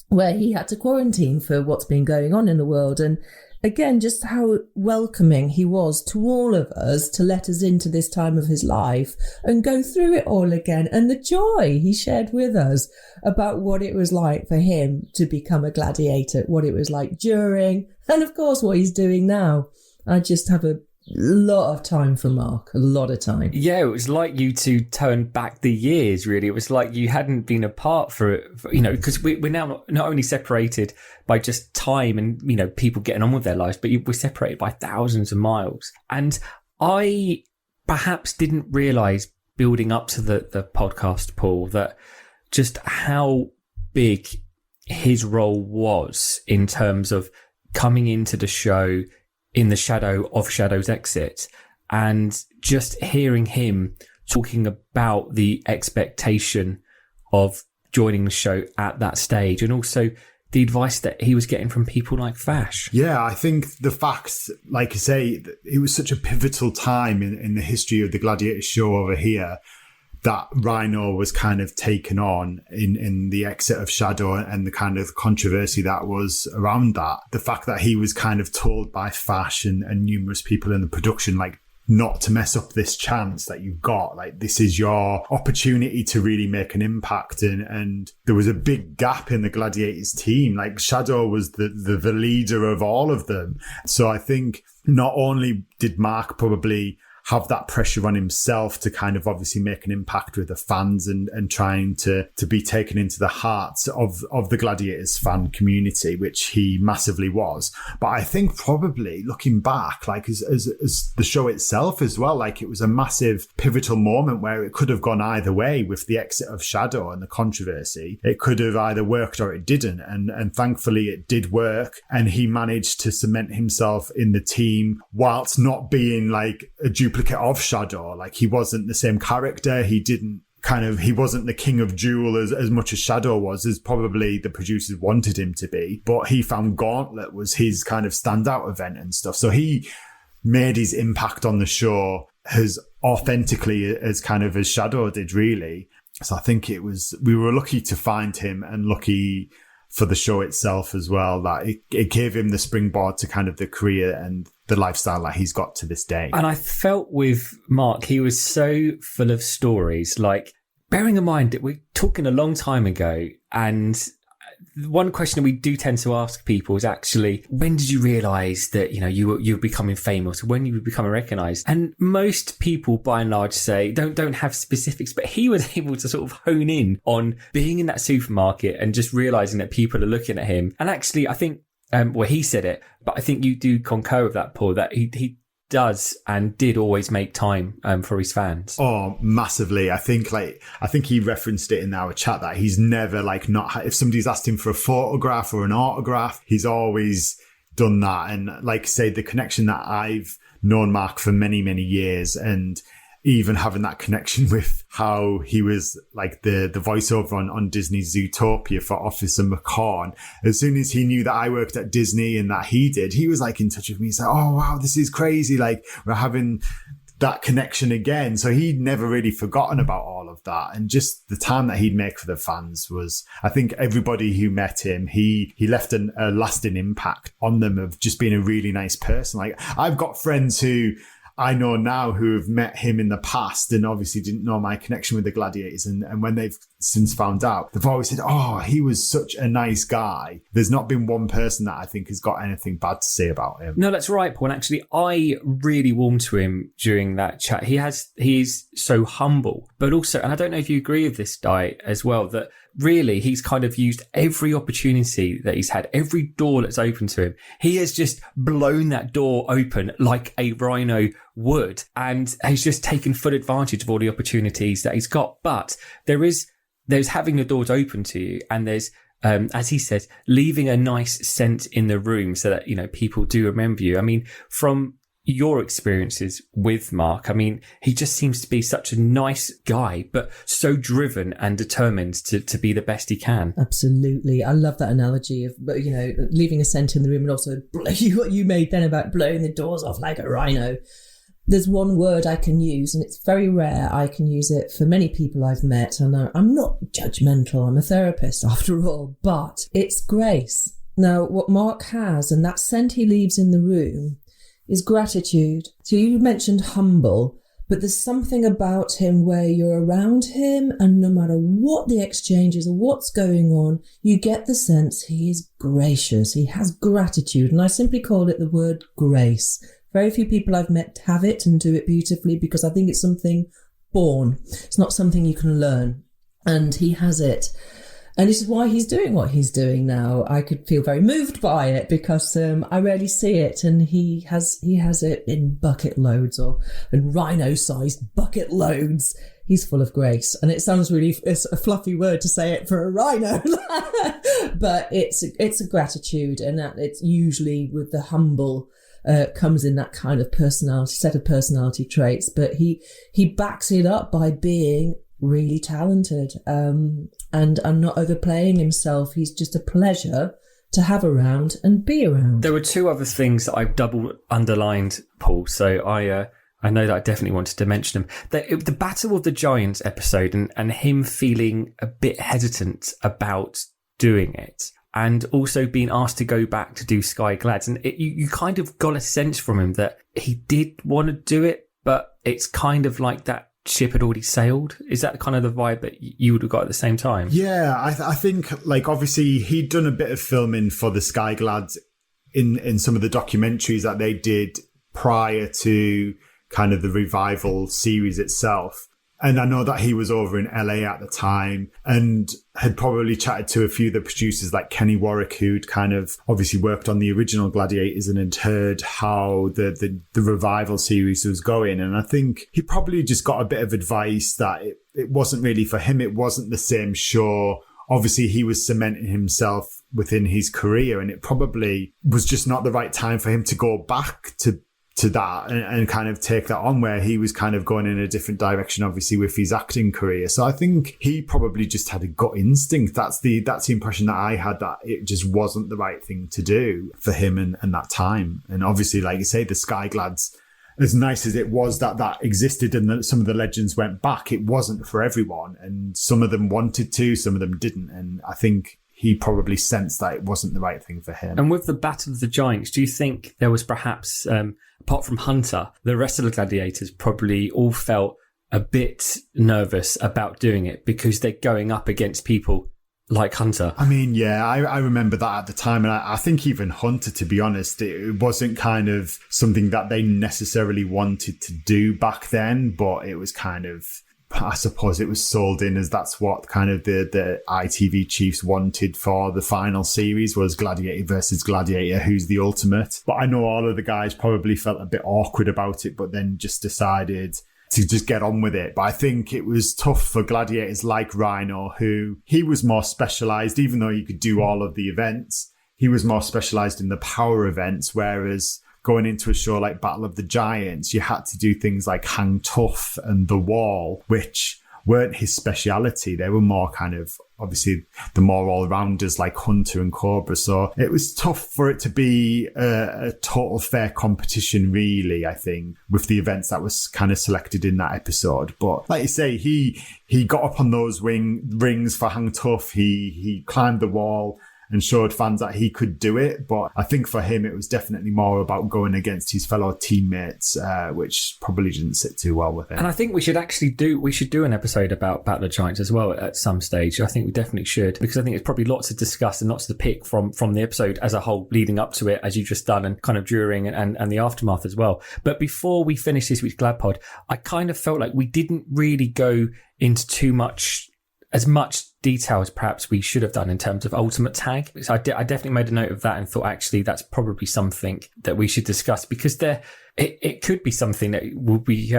where he had to quarantine for what's been going on in the world. And again, just how welcoming he was to all of us to let us into this time of his life and go through it all again. And the joy he shared with us about what it was like for him to become a gladiator, what it was like during, and of course what he's doing now. I just have a lot of time for Mark, a lot of time. Yeah, it was like you two turned back the years, really. It was like you hadn't been apart for because we're now not only separated by just time and, people getting on with their lives, but we're separated by thousands of miles. And I perhaps didn't realise building up to the podcast, Paul, that just how big his role was in terms of coming into the show in the shadow of Shadow's exit, and just hearing him talking about the expectation of joining the show at that stage, and also the advice that he was getting from people like Fash. Yeah, I think the fact, like you say, it was such a pivotal time in the history of the Gladiators show over here, that Rhino was kind of taken on in the exit of Shadow and the kind of controversy that was around that. The fact that he was kind of told by Fash and numerous people in the production, like, not to mess up this chance that you've got. Like, this is your opportunity to really make an impact. And there was a big gap in the Gladiators team. Like, Shadow was the leader of all of them. So I think not only did Mark probably have that pressure on himself to kind of obviously make an impact with the fans and trying to be taken into the hearts of the Gladiators fan community, which he massively was. But I think probably looking back, like as the show itself as well, like it was a massive pivotal moment where it could have gone either way with the exit of Shadow and the controversy. It could have either worked or it didn't. And thankfully it did work. And he managed to cement himself in the team whilst not being like a duplicate of Shadow. Like, he wasn't the same character. He wasn't the king of Jewel as much as Shadow was, as probably the producers wanted him to be. But he found Gauntlet was his kind of standout event and stuff. So he made his impact on the show as authentically as kind of as Shadow did, really. So I think we were lucky to find him, and lucky for the show itself as well, that it gave him the springboard to kind of the career and the lifestyle that he's got to this day. And I felt with Mark, he was so full of stories. Like, bearing in mind that we're talking a long time ago, and one question we do tend to ask people is actually, when did you realise that, you were becoming famous? When you were becoming recognised? And most people, by and large, say don't have specifics, but he was able to sort of hone in on being in that supermarket and just realising that people are looking at him. And actually, I think, he said it, but I think you do concur with that, Paul, that he does and did always make time for his fans. Oh, massively. I think he referenced it in our chat that he's never if somebody's asked him for a photograph or an autograph, he's always done that. And like I say, the connection that I've known Mark for many, many years, and even having that connection with how he was like the voiceover on Disney's Zootopia for Officer McCall. As soon as he knew that I worked at Disney and that he did, he was like in touch with me. He's like, oh wow, this is crazy. Like, we're having that connection again. So he'd never really forgotten about all of that. And just the time that he'd make for the fans was, I think everybody who met him, he left a lasting impact on them of just being a really nice person. Like, I've got friends who I know now who have met him in the past and obviously didn't know my connection with the Gladiators. And when they've since found out, they've always said, oh, he was such a nice guy. There's not been one person that I think has got anything bad to say about him. No, that's right, Paul. And actually, I really warmed to him during that chat. He's so humble, but also, and I don't know if you agree with this, Di, as well, that really he's kind of used every opportunity that he's had, every door that's open to him. He has just blown that door open like a Rhino would, and has just taken full advantage of all the opportunities that he's got. But there's having the doors open to you, and there's as he says, leaving a nice scent in the room so that, you know, people do remember you. I mean, from your experiences with Mark, I mean, he just seems to be such a nice guy, but so driven and determined to be the best he can. Absolutely. I love that analogy of, you know, leaving a scent in the room, and also what you made then about blowing the doors off like a rhino. There's one word I can use, and it's very rare. I can use it for many people I've met, and I'm not judgmental. I'm a therapist after all, but it's grace. Now, what Mark has, and that scent he leaves in the room, is gratitude. So you mentioned humble, but there's something about him where you're around him, and no matter what the exchange is or what's going on, you get the sense he is gracious. He has gratitude, and I simply call it the word grace. Very few people I've met have it and do it beautifully, because I think it's something born. It's not something you can learn. And he has it. And this is why he's doing what he's doing now. I could feel very moved by it, because I rarely see it. And he has it in bucket loads, or in rhino-sized bucket loads. He's full of grace. And it sounds it's a fluffy word to say it for a rhino. But it's a gratitude. And that it's usually with the humble comes in that kind of set of personality traits, but he backs it up by being really talented and not overplaying himself. He's just a pleasure to have around and be around. There were two other things that I've double underlined, Paul, so I know that I definitely wanted to mention them. The Battle of the Giants episode, and him feeling a bit hesitant about doing it, and also being asked to go back to do Sky Glads. And you kind of got a sense from him that he did want to do it, but it's kind of like that ship had already sailed. Is that kind of the vibe that you would have got at the same time? Yeah, I think, like, obviously he'd done a bit of filming for the Sky Glads in some of the documentaries that they did prior to kind of the revival series itself. And I know that he was over in LA at the time and had probably chatted to a few of the producers like Kenny Warwick, who'd kind of obviously worked on the original Gladiators and had heard how the revival series was going. And I think he probably just got a bit of advice that it wasn't really for him. It wasn't the same show. Obviously, he was cementing himself within his career, and it probably was just not the right time for him to go back to that and kind of take that on, where he was kind of going in a different direction, obviously, with his acting career. So I think he probably just had a gut instinct. That's the impression that I had, that it just wasn't the right thing to do for him and that time. And obviously, like you say, the Sky Glads, as nice as it was that existed and that some of the legends went back, it wasn't for everyone. And some of them wanted to, some of them didn't. And I think he probably sensed that it wasn't the right thing for him. And with the Battle of the Giants, do you think there was perhaps, apart from Hunter, the rest of the Gladiators probably all felt a bit nervous about doing it because they're going up against people like Hunter? I mean, yeah, I remember that at the time. And I think even Hunter, to be honest, it wasn't kind of something that they necessarily wanted to do back then, but it was kind of, I suppose it was sold in as that's what kind of the ITV chiefs wanted for the final series, was Gladiator versus Gladiator, who's the ultimate. But I know all of the guys probably felt a bit awkward about it, but then just decided to just get on with it. But I think it was tough for gladiators like Rhino, who he was more specialised, even though you could do all of the events, he was more specialised in the power events, whereas going into a show like Battle of the Giants, you had to do things like Hang Tough and The Wall, which weren't his speciality. They were more kind of, obviously, the more all-rounders like Hunter and Cobra. So it was tough for it to be a total fair competition, really, I think, with the events that was kind of selected in that episode. But like you say, he got up on those rings for Hang Tough. He climbed the wall. and showed fans that he could do it. But I think for him, it was definitely more about going against his fellow teammates, which probably didn't sit too well with him. And I think we should do an episode about Battle of the Giants as well at some stage. I think we definitely should, because I think there's probably lots to discuss and lots to pick from the episode as a whole, leading up to it, as you've just done, and kind of during and the aftermath as well. But before we finish this week's Glad Pod, I kind of felt like we didn't really go into as much detail as perhaps we should have done in terms of Ultimate Tag. So I definitely made a note of that and thought, actually, that's probably something that we should discuss, because it could be something that will be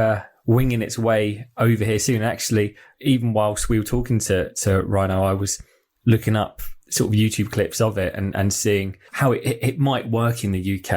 winging its way over here soon. Actually, even whilst we were talking to Rhino, I was looking up sort of YouTube clips of it and seeing how it might work in the UK.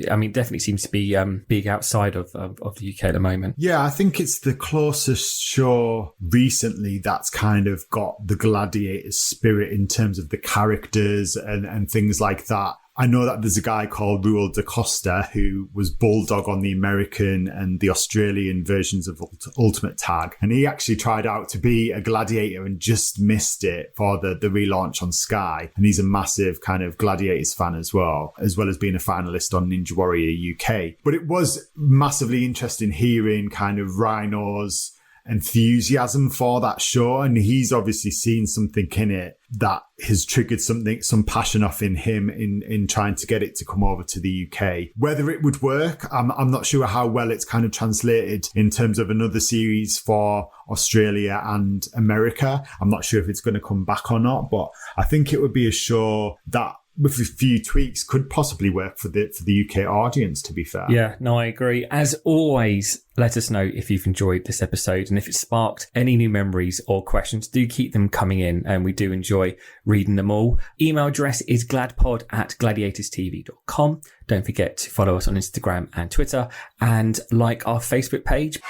I mean, it definitely seems to be big outside of the UK at the moment. Yeah, I think it's the closest show recently that's kind of got the Gladiators spirit in terms of the characters and things like that. I know that there's a guy called Ruel da Costa who was Bulldog on the American and the Australian versions of Ultimate Tag. And he actually tried out to be a gladiator and just missed it for the relaunch on Sky. And he's a massive kind of Gladiators fan as well as being a finalist on Ninja Warrior UK. But it was massively interesting hearing kind of Rhino's enthusiasm for that show, and he's obviously seen something in it that has triggered some passion off in him in trying to get it to come over to the UK. Whether it would work, I'm not sure how well it's kind of translated in terms of another series for Australia and America. I'm not sure if it's going to come back or not, but I think it would be a show that, with a few tweaks, could possibly work for the UK audience, to be fair. Yeah, no, I agree. As always, let us know if you've enjoyed this episode, and if it sparked any new memories or questions, do keep them coming in, and we do enjoy reading them all. Email address is gladpod@gladiatorstv.com. Don't forget to follow us on Instagram and Twitter, and like our Facebook page.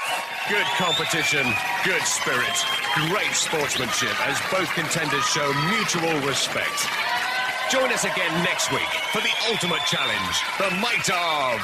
Good competition, good spirit, great sportsmanship as both contenders show mutual respect. Join us again next week for the ultimate challenge, the might of...